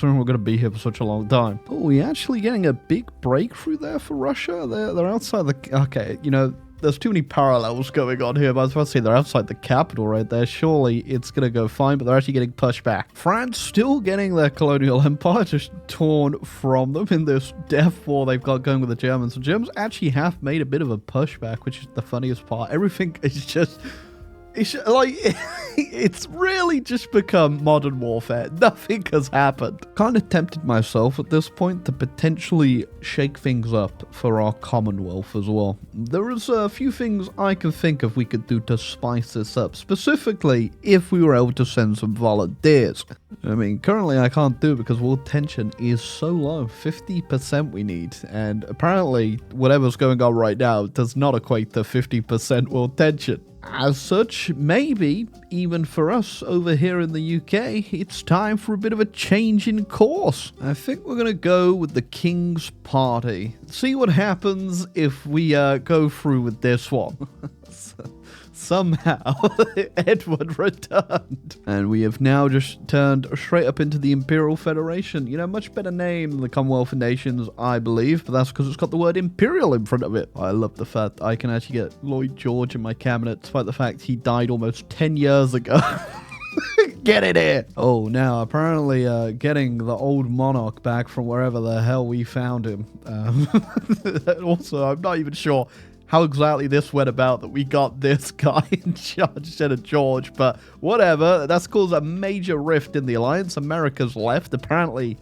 we're going to be here for such a long time. Oh, we're actually getting a big breakthrough there for Russia. They're outside the... Okay, you know... There's too many parallels going on here, but I was about to say they're outside the capital right there. Surely it's going to go fine, but they're actually getting pushed back. France still getting their colonial empire just torn from them in this death war they've got going with the Germans. The Germans actually have made a bit of a pushback, which is the funniest part. Everything is just... It's like, it's really just become modern warfare. Nothing has happened. Kind of tempted myself at this point to potentially shake things up for our Commonwealth as well. There is a few things I can think of we could do to spice this up. Specifically, if we were able to send some volunteers. I mean, currently I can't do it because world tension is so low. 50% we need. And apparently, whatever's going on right now does not equate to 50% world tension. As such, maybe, even for us over here in the UK, it's time for a bit of a change in course. I think we're going to go with the King's Party. See what happens if we go through with this one. Somehow, Edward returned. And we have now just turned straight up into the Imperial Federation. You know, much better name than the Commonwealth of Nations, I believe. But that's because it's got the word Imperial in front of it. I love the fact I can actually get Lloyd George in my cabinet, despite the fact he died almost 10 years ago. Get it here. Oh, now, apparently getting the old monarch back from wherever the hell we found him. Also, I'm not even sure how exactly this went about that we got this guy in charge instead of George, but whatever. That's caused a major rift in the alliance. America's left, apparently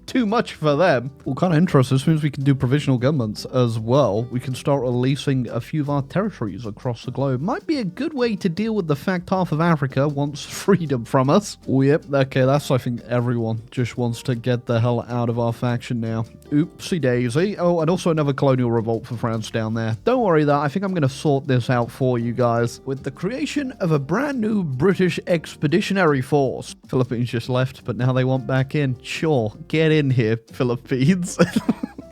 too much for them. Well, kind of interesting. This means we can do provisional governments as well. We can start releasing a few of our territories across the globe. Might be a good way to deal with the fact half of Africa wants freedom from us. Oh, yep. Okay, that's, I think, everyone just wants to get the hell out of our faction now. Oopsie daisy. Oh, and also another colonial revolt for France down there. Don't worry though, I think I'm going to sort this out for you guys with the creation of a brand new British expeditionary force. Philippines just left, but now they want back in. Sure, get in here, Philippines.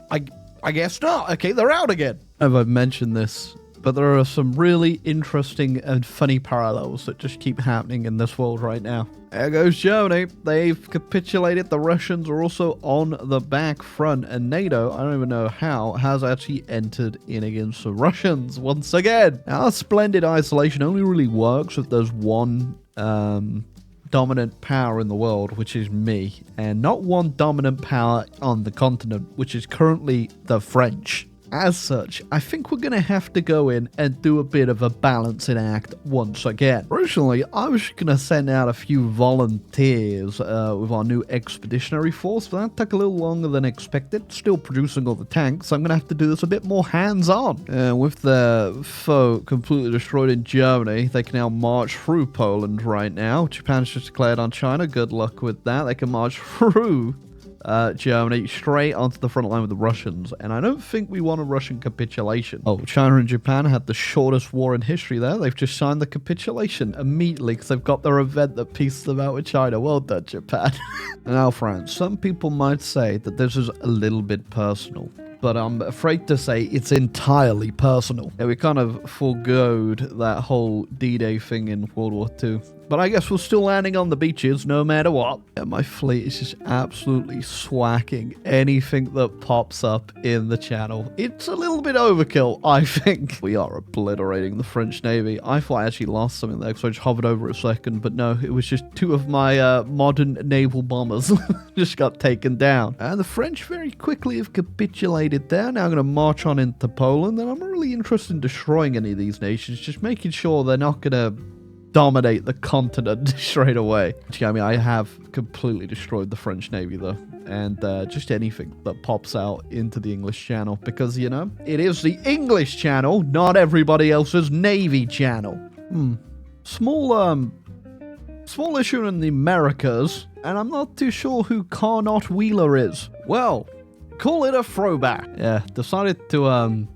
I guess not. Okay, they're out again. I've mentioned this, but there are some really interesting and funny parallels that just keep happening in this world right now. There goes Germany. They've capitulated. The Russians are also on the back front, and NATO, I don't even know how, has actually entered in against the Russians once again. Now, our splendid isolation only really works if there's one dominant power in the world, which is me, and not one dominant power on the continent, which is currently the French. As such, I think we're going to have to go in and do a bit of a balancing act once again. Originally, I was going to send out a few volunteers with our new expeditionary force, but that took a little longer than expected. Still producing all the tanks, so I'm going to have to do this a bit more hands-on. With their foe completely destroyed in Germany, they can now march through Poland right now. Japan's just declared on China. Good luck with that. They can march through Germany straight onto the front line with the Russians, and I don't think we want a Russian capitulation. Oh, China and Japan had the shortest war in history there. They've just signed the capitulation immediately because they've got their event that pieces them out with China. Well done, Japan. Now, France, some people might say that this is a little bit personal, but I'm afraid to say it's entirely personal. Yeah, we kind of foregoed that whole D-Day thing in World War II. But I guess we're still landing on the beaches no matter what. Yeah, my fleet is just absolutely swacking anything that pops up in the channel. It's a little bit overkill, I think. We are obliterating the French Navy. I thought I actually lost something there because I just hovered over a second, but no, it was just two of my modern naval bombers just got taken down. And the French very quickly have capitulated there. Now I'm going to march on into Poland, and I'm not really interested in destroying any of these nations, just making sure they're not going to dominate the continent straight away. I mean, I have completely destroyed the French Navy though, and just anything that pops out into the English Channel, because, you know, it is the English Channel, not everybody else's Navy channel. Small issue in the Americas, and I'm not too sure who Carnot Wheeler is. Well, call it a throwback. Yeah, decided to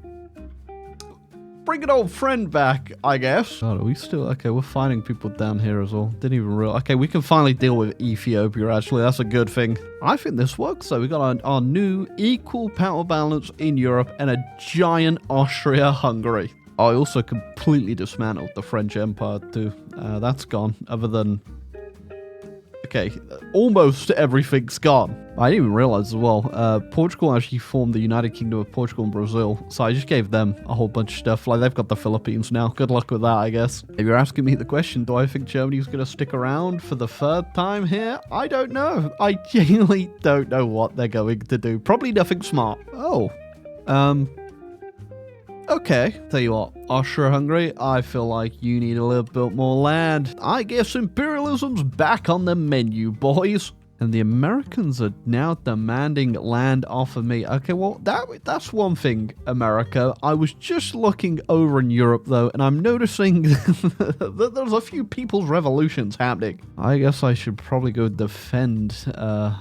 bring an old friend back, I guess. God, are we still... Okay, we're fighting people down here as well. Didn't even realize... Okay, we can finally deal with Ethiopia, actually. That's a good thing. I think this works, though. We got our new equal power balance in Europe and a giant Austria-Hungary. I also completely dismantled the French Empire, too. That's gone, other than... Okay, almost everything's gone. I didn't even realize as well, Portugal actually formed the United Kingdom of Portugal and Brazil, so I just gave them a whole bunch of stuff. Like, they've got the Philippines now. Good luck with that, I guess. If you're asking me the question, do I think Germany's going to stick around for the third time here? I don't know. I genuinely don't know what they're going to do. Probably nothing smart. Oh, okay, tell you what, Austria-Hungary, I feel like you need a little bit more land. I guess imperialism's back on the menu, boys. And the Americans are now demanding land off of me. Okay, well, that's one thing, America. I was just looking over in Europe, though, and I'm noticing that there's a few people's revolutions happening. I guess I should probably go defend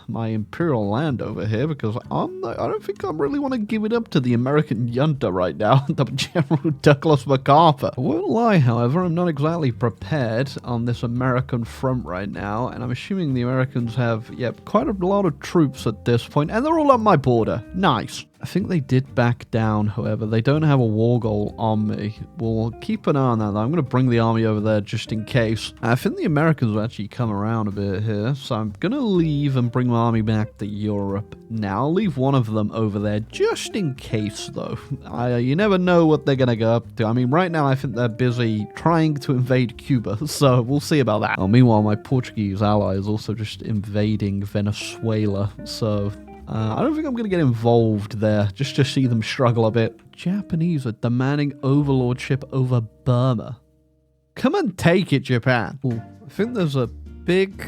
my imperial land over here, because I don't think I really want to give it up to the American junta right now, the General Douglas MacArthur. I won't lie, however, I'm not exactly prepared on this American front right now, and I'm assuming the Americans have quite a lot of troops at this point, and they're all on my border. Nice. I think they did back down, however. They don't have a war goal on me. We'll keep an eye on that, though. I'm going to bring the army over there just in case. I think the Americans will actually come around a bit here, so I'm going to leave and bring my army back to Europe. Now, I'll leave one of them over there just in case, though. You never know what they're going to go up to. I mean, right now, I think they're busy trying to invade Cuba, so we'll see about that. Oh, meanwhile, my Portuguese ally is also just invading Venezuela, so... I don't think I'm going to get involved there, just to see them struggle a bit. Japanese are demanding overlordship over Burma. Come and take it, Japan. Ooh, I think there's a big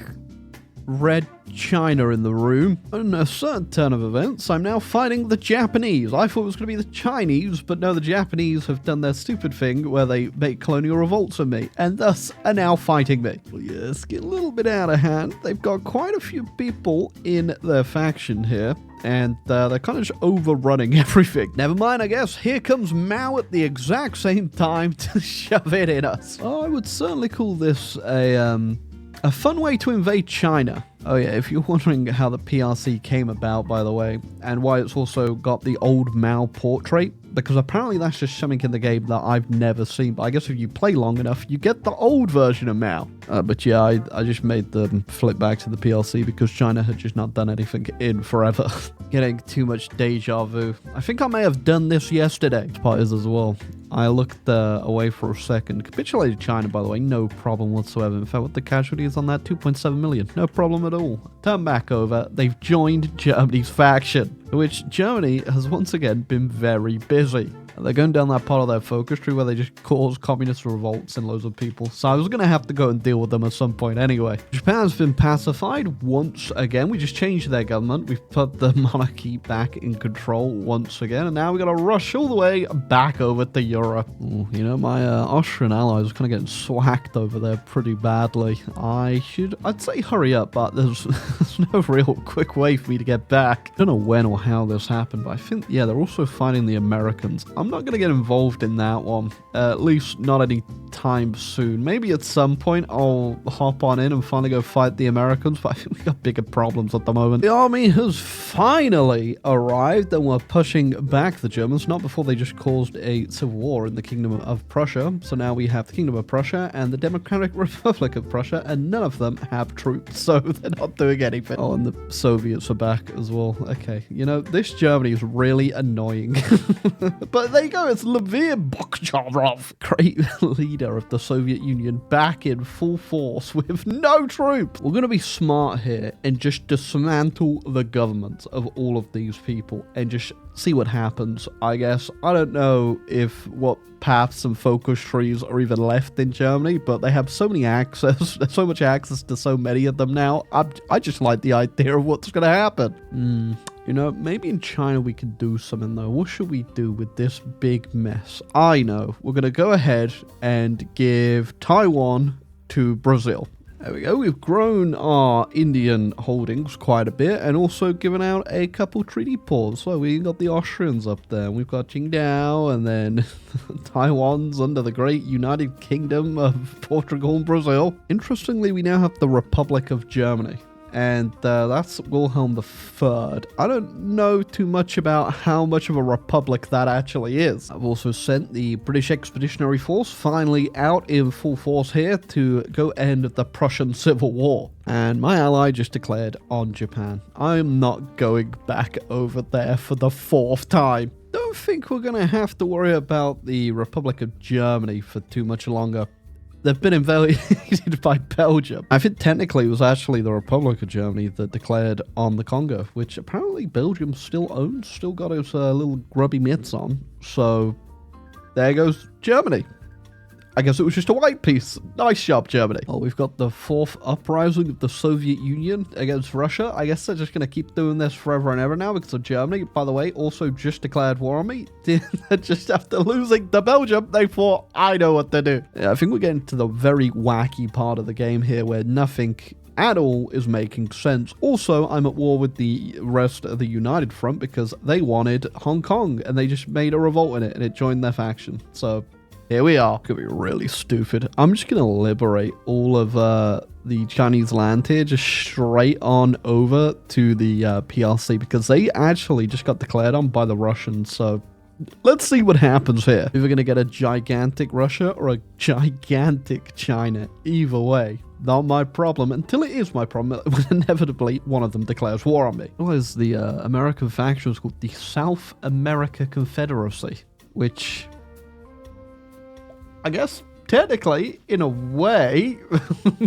red China in the room. On a certain turn of events, I'm now fighting the Japanese. I thought it was going to be the Chinese, but no, the Japanese have done their stupid thing where they make colonial revolts on me, and thus are now fighting me. Well, yeah, it's getting a little bit out of hand. They've got quite a few people in their faction here, and they're kind of just overrunning everything. Never mind, I guess. Here comes Mao at the exact same time to shove it in us. Oh, I would certainly call this a fun way to invade China. Oh yeah, if you're wondering how the PRC came about, by the way, and why it's also got the old Mao portrait, because apparently that's just something in the game that I've never seen, but I guess if you play long enough, you get the old version of Mao. But yeah, I just made them flip back to the PRC because China had just not done anything in forever. Getting too much deja vu. I think I may have done this yesterday. Spies as well. I looked away for a second. Capitulated China, by the way, no problem whatsoever. In fact, what the casualties on that? 2.7 million. No problem at all. Turn back over. They've joined Germany's faction, which Germany has once again been very busy. They're going down that part of their focus tree where they just cause communist revolts and loads of people. So I was going to have to go and deal with them at some point anyway. Japan's been pacified once again. We just changed their government. We've put the monarchy back in control once again. And now we got to rush all the way back over to Europe. Ooh, you know, my Austrian allies are kind of getting swacked over there pretty badly. I'd say hurry up, but there's no real quick way for me to get back. I don't know when or how this happened, but I think, yeah, they're also fighting the Americans. I'm not going to get involved in that one, at least not any time soon. Maybe at some point I'll hop on in and finally go fight the Americans, but I think we got bigger problems at the moment. The army has finally arrived and we're pushing back the Germans, not before they just caused a civil war in the Kingdom of Prussia. So now we have the Kingdom of Prussia and the Democratic Republic of Prussia, and none of them have troops, so they're not doing anything. Oh, and the Soviets are back as well. Okay, you know, this Germany is really annoying. But there you go, it's Levir Bokcharov, great leader of the Soviet Union, back in full force with no troops. We're going to be smart here and just dismantle the governments of all of these people and just see what happens, I guess. I don't know what paths and focus trees are even left in Germany, but they have so much access to so many of them now. I just like the idea of what's going to happen. You know, maybe in China we can do something, though. What should we do with this big mess? I know. We're going to go ahead and give Taiwan to Brazil. There we go. We've grown our Indian holdings quite a bit and also given out a couple treaty ports. So we got the Austrians up there. We've got Qingdao and then Taiwan's under the great United Kingdom of Portugal and Brazil. Interestingly, we now have the Republic of Germany. And that's Wilhelm III. I don't know too much about how much of a republic that actually is. I've also sent the British Expeditionary Force finally out in full force here to go end the Prussian Civil War. And my ally just declared on Japan. I'm not going back over there for the 4th time. Don't think we're going to have to worry about the Republic of Germany for too much longer. They've been invaded by Belgium. I think technically it was actually the Republic of Germany that declared on the Congo, which apparently Belgium still owns, still got its little grubby mitts on. So there goes Germany. I guess it was just a white piece. Nice job, Germany. Oh, we've got the 4th uprising of the Soviet Union against Russia. I guess they're just going to keep doing this forever and ever now because of Germany. By the way, also just declared war on me. Just after losing to Belgium, they thought, I know what to do. Yeah, I think we're getting to the very wacky part of the game here where nothing at all is making sense. Also, I'm at war with the rest of the United Front because they wanted Hong Kong and they just made a revolt in it and it joined their faction. So here we are. Could be really stupid. I'm just going to liberate all of the Chinese land here, just straight on over to the PRC, because they actually just got declared on by the Russians. So let's see what happens here. If we're going to get a gigantic Russia or a gigantic China, either way, not my problem. Until it is my problem, inevitably one of them declares war on me. Well, there's the American faction is called the South America Confederacy, which I guess technically, in a way,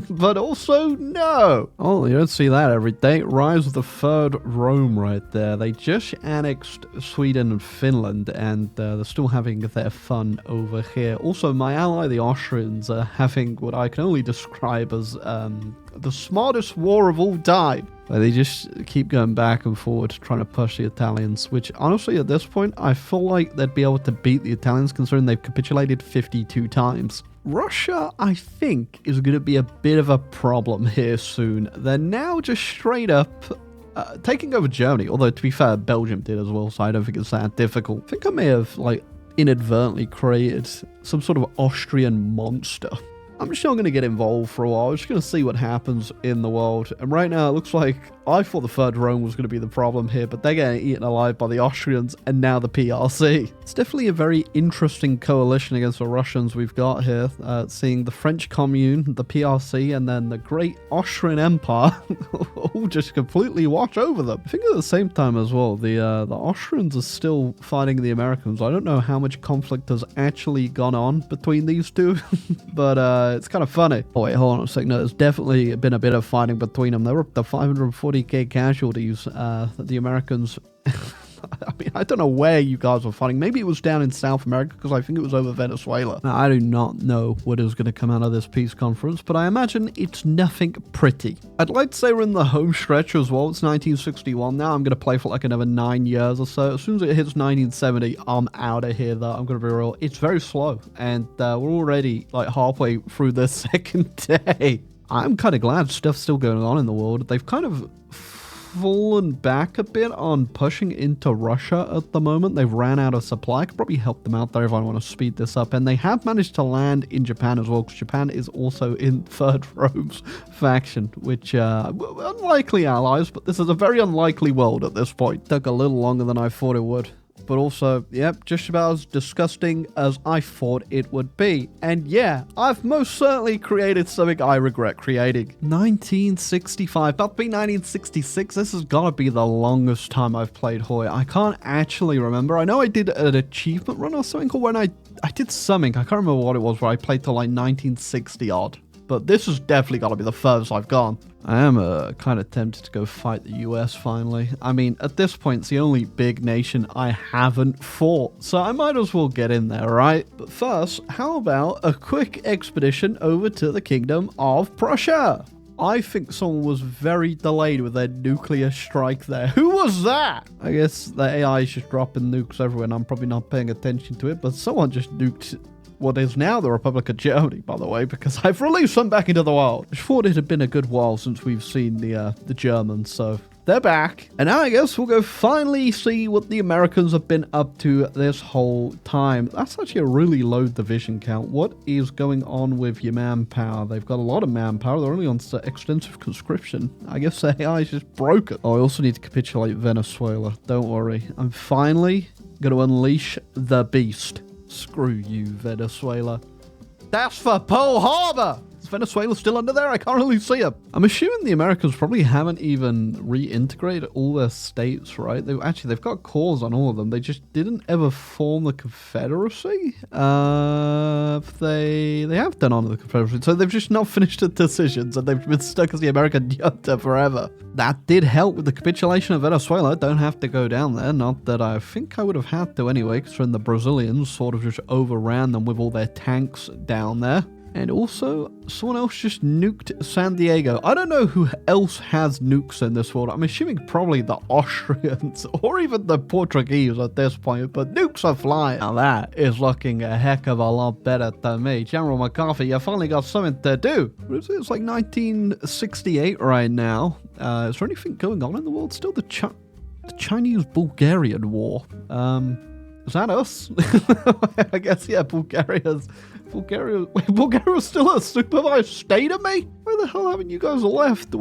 but also no. Oh, you don't see that every day. Rise of the Third Rome right there. They just annexed Sweden and Finland, and they're still having their fun over here. Also, my ally, the Austrians, are having what I can only describe as the smartest war of all time. They just keep going back and forward trying to push the Italians, which honestly at this point I feel like they'd be able to beat the Italians considering they've capitulated 52 times. Russia, I think, is going to be a bit of a problem here soon. They're now just straight up taking over Germany, although to be fair, Belgium did as well, so I don't think it's that difficult. I think I may have inadvertently created some sort of Austrian monster. I'm just not going to get involved for a while. I'm just going to see what happens in the world. And right now, it looks like I thought the Third Rome was going to be the problem here, but they're getting eaten alive by the Austrians and now the PRC. It's definitely a very interesting coalition against the Russians we've got here. Seeing the French Commune, the PRC, and then the Great Austrian Empire all just completely wash over them. I think at the same time as well, the Austrians are still fighting the Americans. I don't know how much conflict has actually gone on between these two, but it's kind of funny. Oh wait, hold on a second. No, there's definitely been a bit of fighting between them. They were up to 540k casualties. The Americans I mean, I don't know where you guys were fighting. Maybe it was down in South America, because I think it was over Venezuela. Now, I do not know what is going to come out of this peace conference, but I imagine it's nothing pretty. I'd like to say we're in the home stretch as well. It's 1961 now. I'm going to play for like another 9 years or so. As soon as it hits 1970, I'm out of here, though. I'm going to be real. It's very slow, and we're already like halfway through the second day. I'm kind of glad stuff's still going on in the world. They've kind of fallen back a bit on pushing into Russia at the moment. They've ran out of supply. I could probably help them out there if I want to speed this up. And they have managed to land in Japan as well, because Japan is also in Third Rome's faction, which unlikely allies, but this is a very unlikely world at this point. Took a little longer than I thought it would. But also, yep, just about as disgusting as I thought it would be. And yeah, I've most certainly created something I regret creating. 1965, about to be 1966. This has got to be the longest time I've played Hoi. I can't actually remember. I know I did an achievement run or something, or when I did something. I can't remember what it was, where I played till like 1960 odd. But this has definitely got to be the furthest I've gone. I am kind of tempted to go fight the US finally. I mean, at this point, it's the only big nation I haven't fought, so I might as well get in there, right? But first, how about a quick expedition over to the Kingdom of Prussia? I think someone was very delayed with their nuclear strike there. Who was that? I guess the AI is just dropping nukes everywhere, and I'm probably not paying attention to it, but someone just nuked what is now the Republic of Germany, by the way, because I've released them back into the wild. I thought it had been a good while since we've seen the Germans, so they're back. And now I guess we'll go finally see what the Americans have been up to this whole time. That's actually a really low division count. What is going on with your manpower? They've got a lot of manpower. They're only on extensive conscription. I guess the AI is just broken. Oh, I also need to capitulate Venezuela. Don't worry. I'm finally going to unleash the beast. Screw you, Venezuela. That's for Pearl Harbor! Is Venezuela still under there? I can't really see it. I'm assuming the Americans probably haven't even reintegrated all their states, right? They've got cores on all of them. They just didn't ever form the Confederacy? They have done on the Confederacy. So they've just not finished the decisions and they've been stuck as the American junta forever. That did help with the capitulation of Venezuela. Don't have to go down there. Not that I think I would have had to anyway, because the Brazilians sort of just overran them with all their tanks down there. And also, someone else just nuked San Diego. I don't know who else has nukes in this world. I'm assuming probably the Austrians or even the Portuguese at this point, but nukes are flying. Now that is looking a heck of a lot better to me. General McCarthy, you finally got something to do. What is it? It's like 1968 right now. Is there anything going on in the world? Still the Chinese-Bulgarian war. Is that us? I guess, yeah, Bulgaria's still a supervised state of me? Where the hell haven't you guys left? How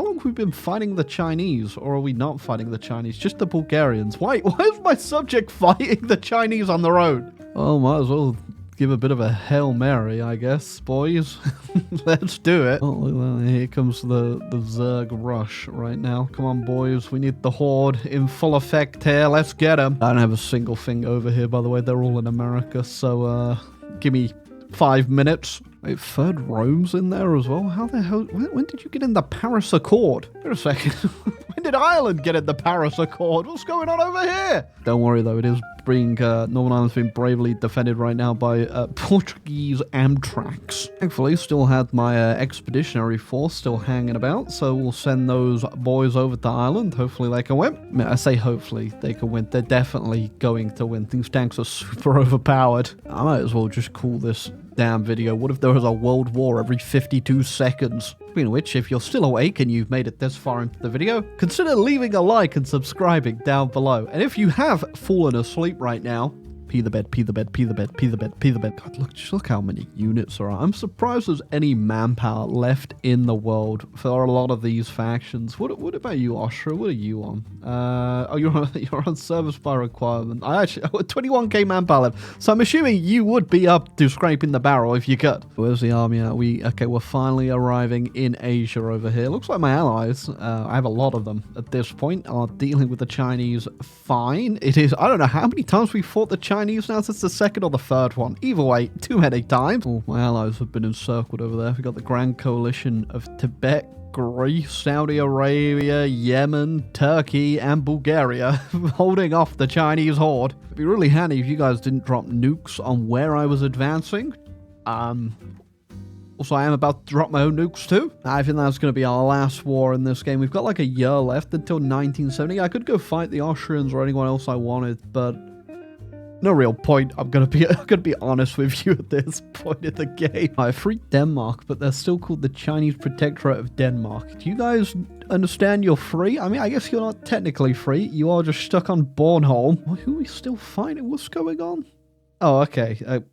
long have we been fighting the Chinese? Or are we not fighting the Chinese? Just the Bulgarians. Why is my subject fighting the Chinese on their own? Oh, might as well give a bit of a Hail Mary, I guess, boys. Let's do it. Oh, well, here comes the Zerg rush right now. Come on, boys. We need the Horde in full effect here. Let's get them. I don't have a single thing over here, by the way. They're all in America, so give me 5 minutes. Wait, Third Rome's in there as well? How the hell? When did you get in the Paris Accord? Wait a second. When did Ireland get in the Paris Accord? What's going on over here? Don't worry, though. It is being, Northern Ireland's being bravely defended right now by Portuguese Amtracs. Thankfully, still had my expeditionary force still hanging about, so we'll send those boys over to Ireland. Hopefully they can win. I mean, I say hopefully they can win. They're definitely going to win. These tanks are super overpowered. I might as well just call this damn video. What if there was a world war every 52 seconds? Speaking of which, if you're still awake and you've made it this far into the video, consider leaving a like and subscribing down below. And if you have fallen asleep right now, pee the bed, pee the bed, pee the bed, pee the bed, pee the bed. God, just look how many units there are. I'm surprised there's any manpower left in the world for a lot of these factions. What about you, Austria? What are you on? Oh, you're on service by requirement. I actually 21k manpower left. So I'm assuming you would be up to scraping the barrel if you could. Where's the army at? We're finally arriving in Asia over here. Looks like my allies, I have a lot of them at this point, are dealing with the Chinese fine. It is, I don't know how many times we fought the Chinese now, since the second or the third one. Either way, too many times. Oh, my allies have been encircled over there. We got the Grand Coalition of Tibet, Greece, Saudi Arabia, Yemen, Turkey, and Bulgaria holding off the Chinese horde. It'd be really handy if you guys didn't drop nukes on where I was advancing. Also, I am about to drop my own nukes too. I think that's going to be our last war in this game. We've got like a year left until 1970. I could go fight the Austrians or anyone else I wanted, but no real point. I'm gonna be honest with you at this point in the game. I freed Denmark, but they're still called the Chinese Protectorate of Denmark. Do you guys understand you're free? I mean, I guess you're not technically free. You are just stuck on Bornholm. Who are we still fighting? What's going on? Oh, okay.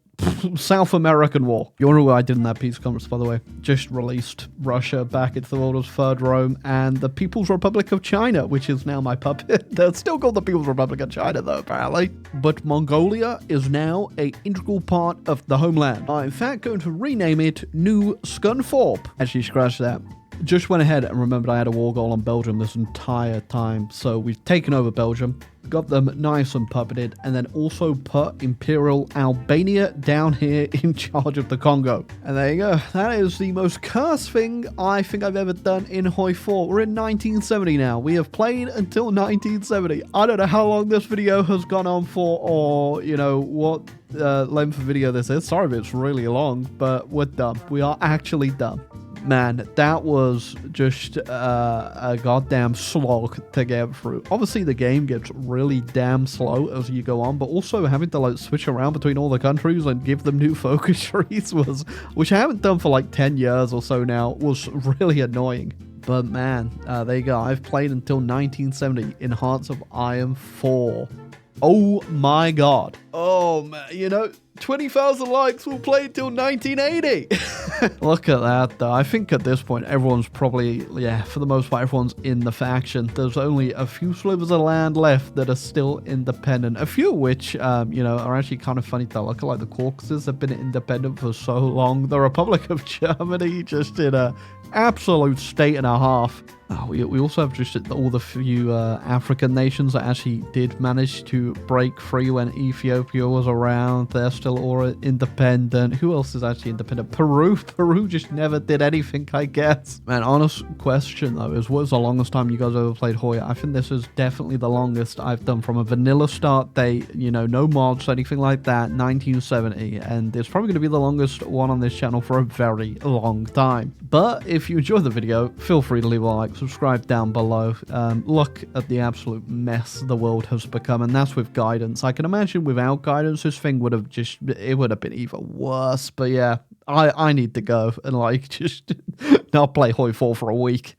South American War. You know what I did in that peace conference, by the way? Just released Russia back into the world as Third Rome and the People's Republic of China, which is now my puppet. They're still called the People's Republic of China, though, apparently. But Mongolia is now an integral part of the homeland. I'm, in fact, going to rename it New Scunthorpe. Actually, scratch that. Just went ahead and remembered I had a war goal on Belgium this entire time. So we've taken over Belgium, got them nice and puppeted, and then also put Imperial Albania down here in charge of the Congo. And there you go. That is the most cursed thing I think I've ever done in Hoi 4. We're in 1970 now. We have played until 1970. I don't know how long this video has gone on for, or, you know, what length of video this is. Sorry if it's really long, but we're done. We are actually done. man, that was just a goddamn slog to get through. Obviously, the game gets really damn slow as you go on, but also having to like switch around between all the countries and give them new focus trees was, which I haven't done for like 10 years or so now, was really annoying. But man, there you go. I've played until 1970 in Hearts of Iron 4. Oh my god. Oh man, you know, 20,000 likes, we'll play until 1980. Look at that though. I think at this point everyone's probably, yeah, for the most part everyone's in the faction. There's only a few slivers of land left that are still independent, a few of which you know, are actually kind of funny to look at. Like the Caucasus have been independent for so long. The Republic of Germany just in a absolute state and a half. Oh, we also have just all the few African nations that actually did manage to break free when Ethiopia was around. They're still all independent. Who else is actually independent? Peru. Peru just never did anything, I guess. Man, honest question though is, what's the longest time you guys ever played Hoya? I think this is definitely the longest I've done from a vanilla start date, you know, no mods, anything like that, 1970. And it's probably going to be the longest one on this channel for a very long time. But if you enjoyed the video, feel free to leave a like, subscribe down below. Look at the absolute mess the world has become, and that's with guidance. I can imagine without guidance this thing would have just, it would have been even worse. But yeah, I need to go and like just not play Hoi 4 for a week.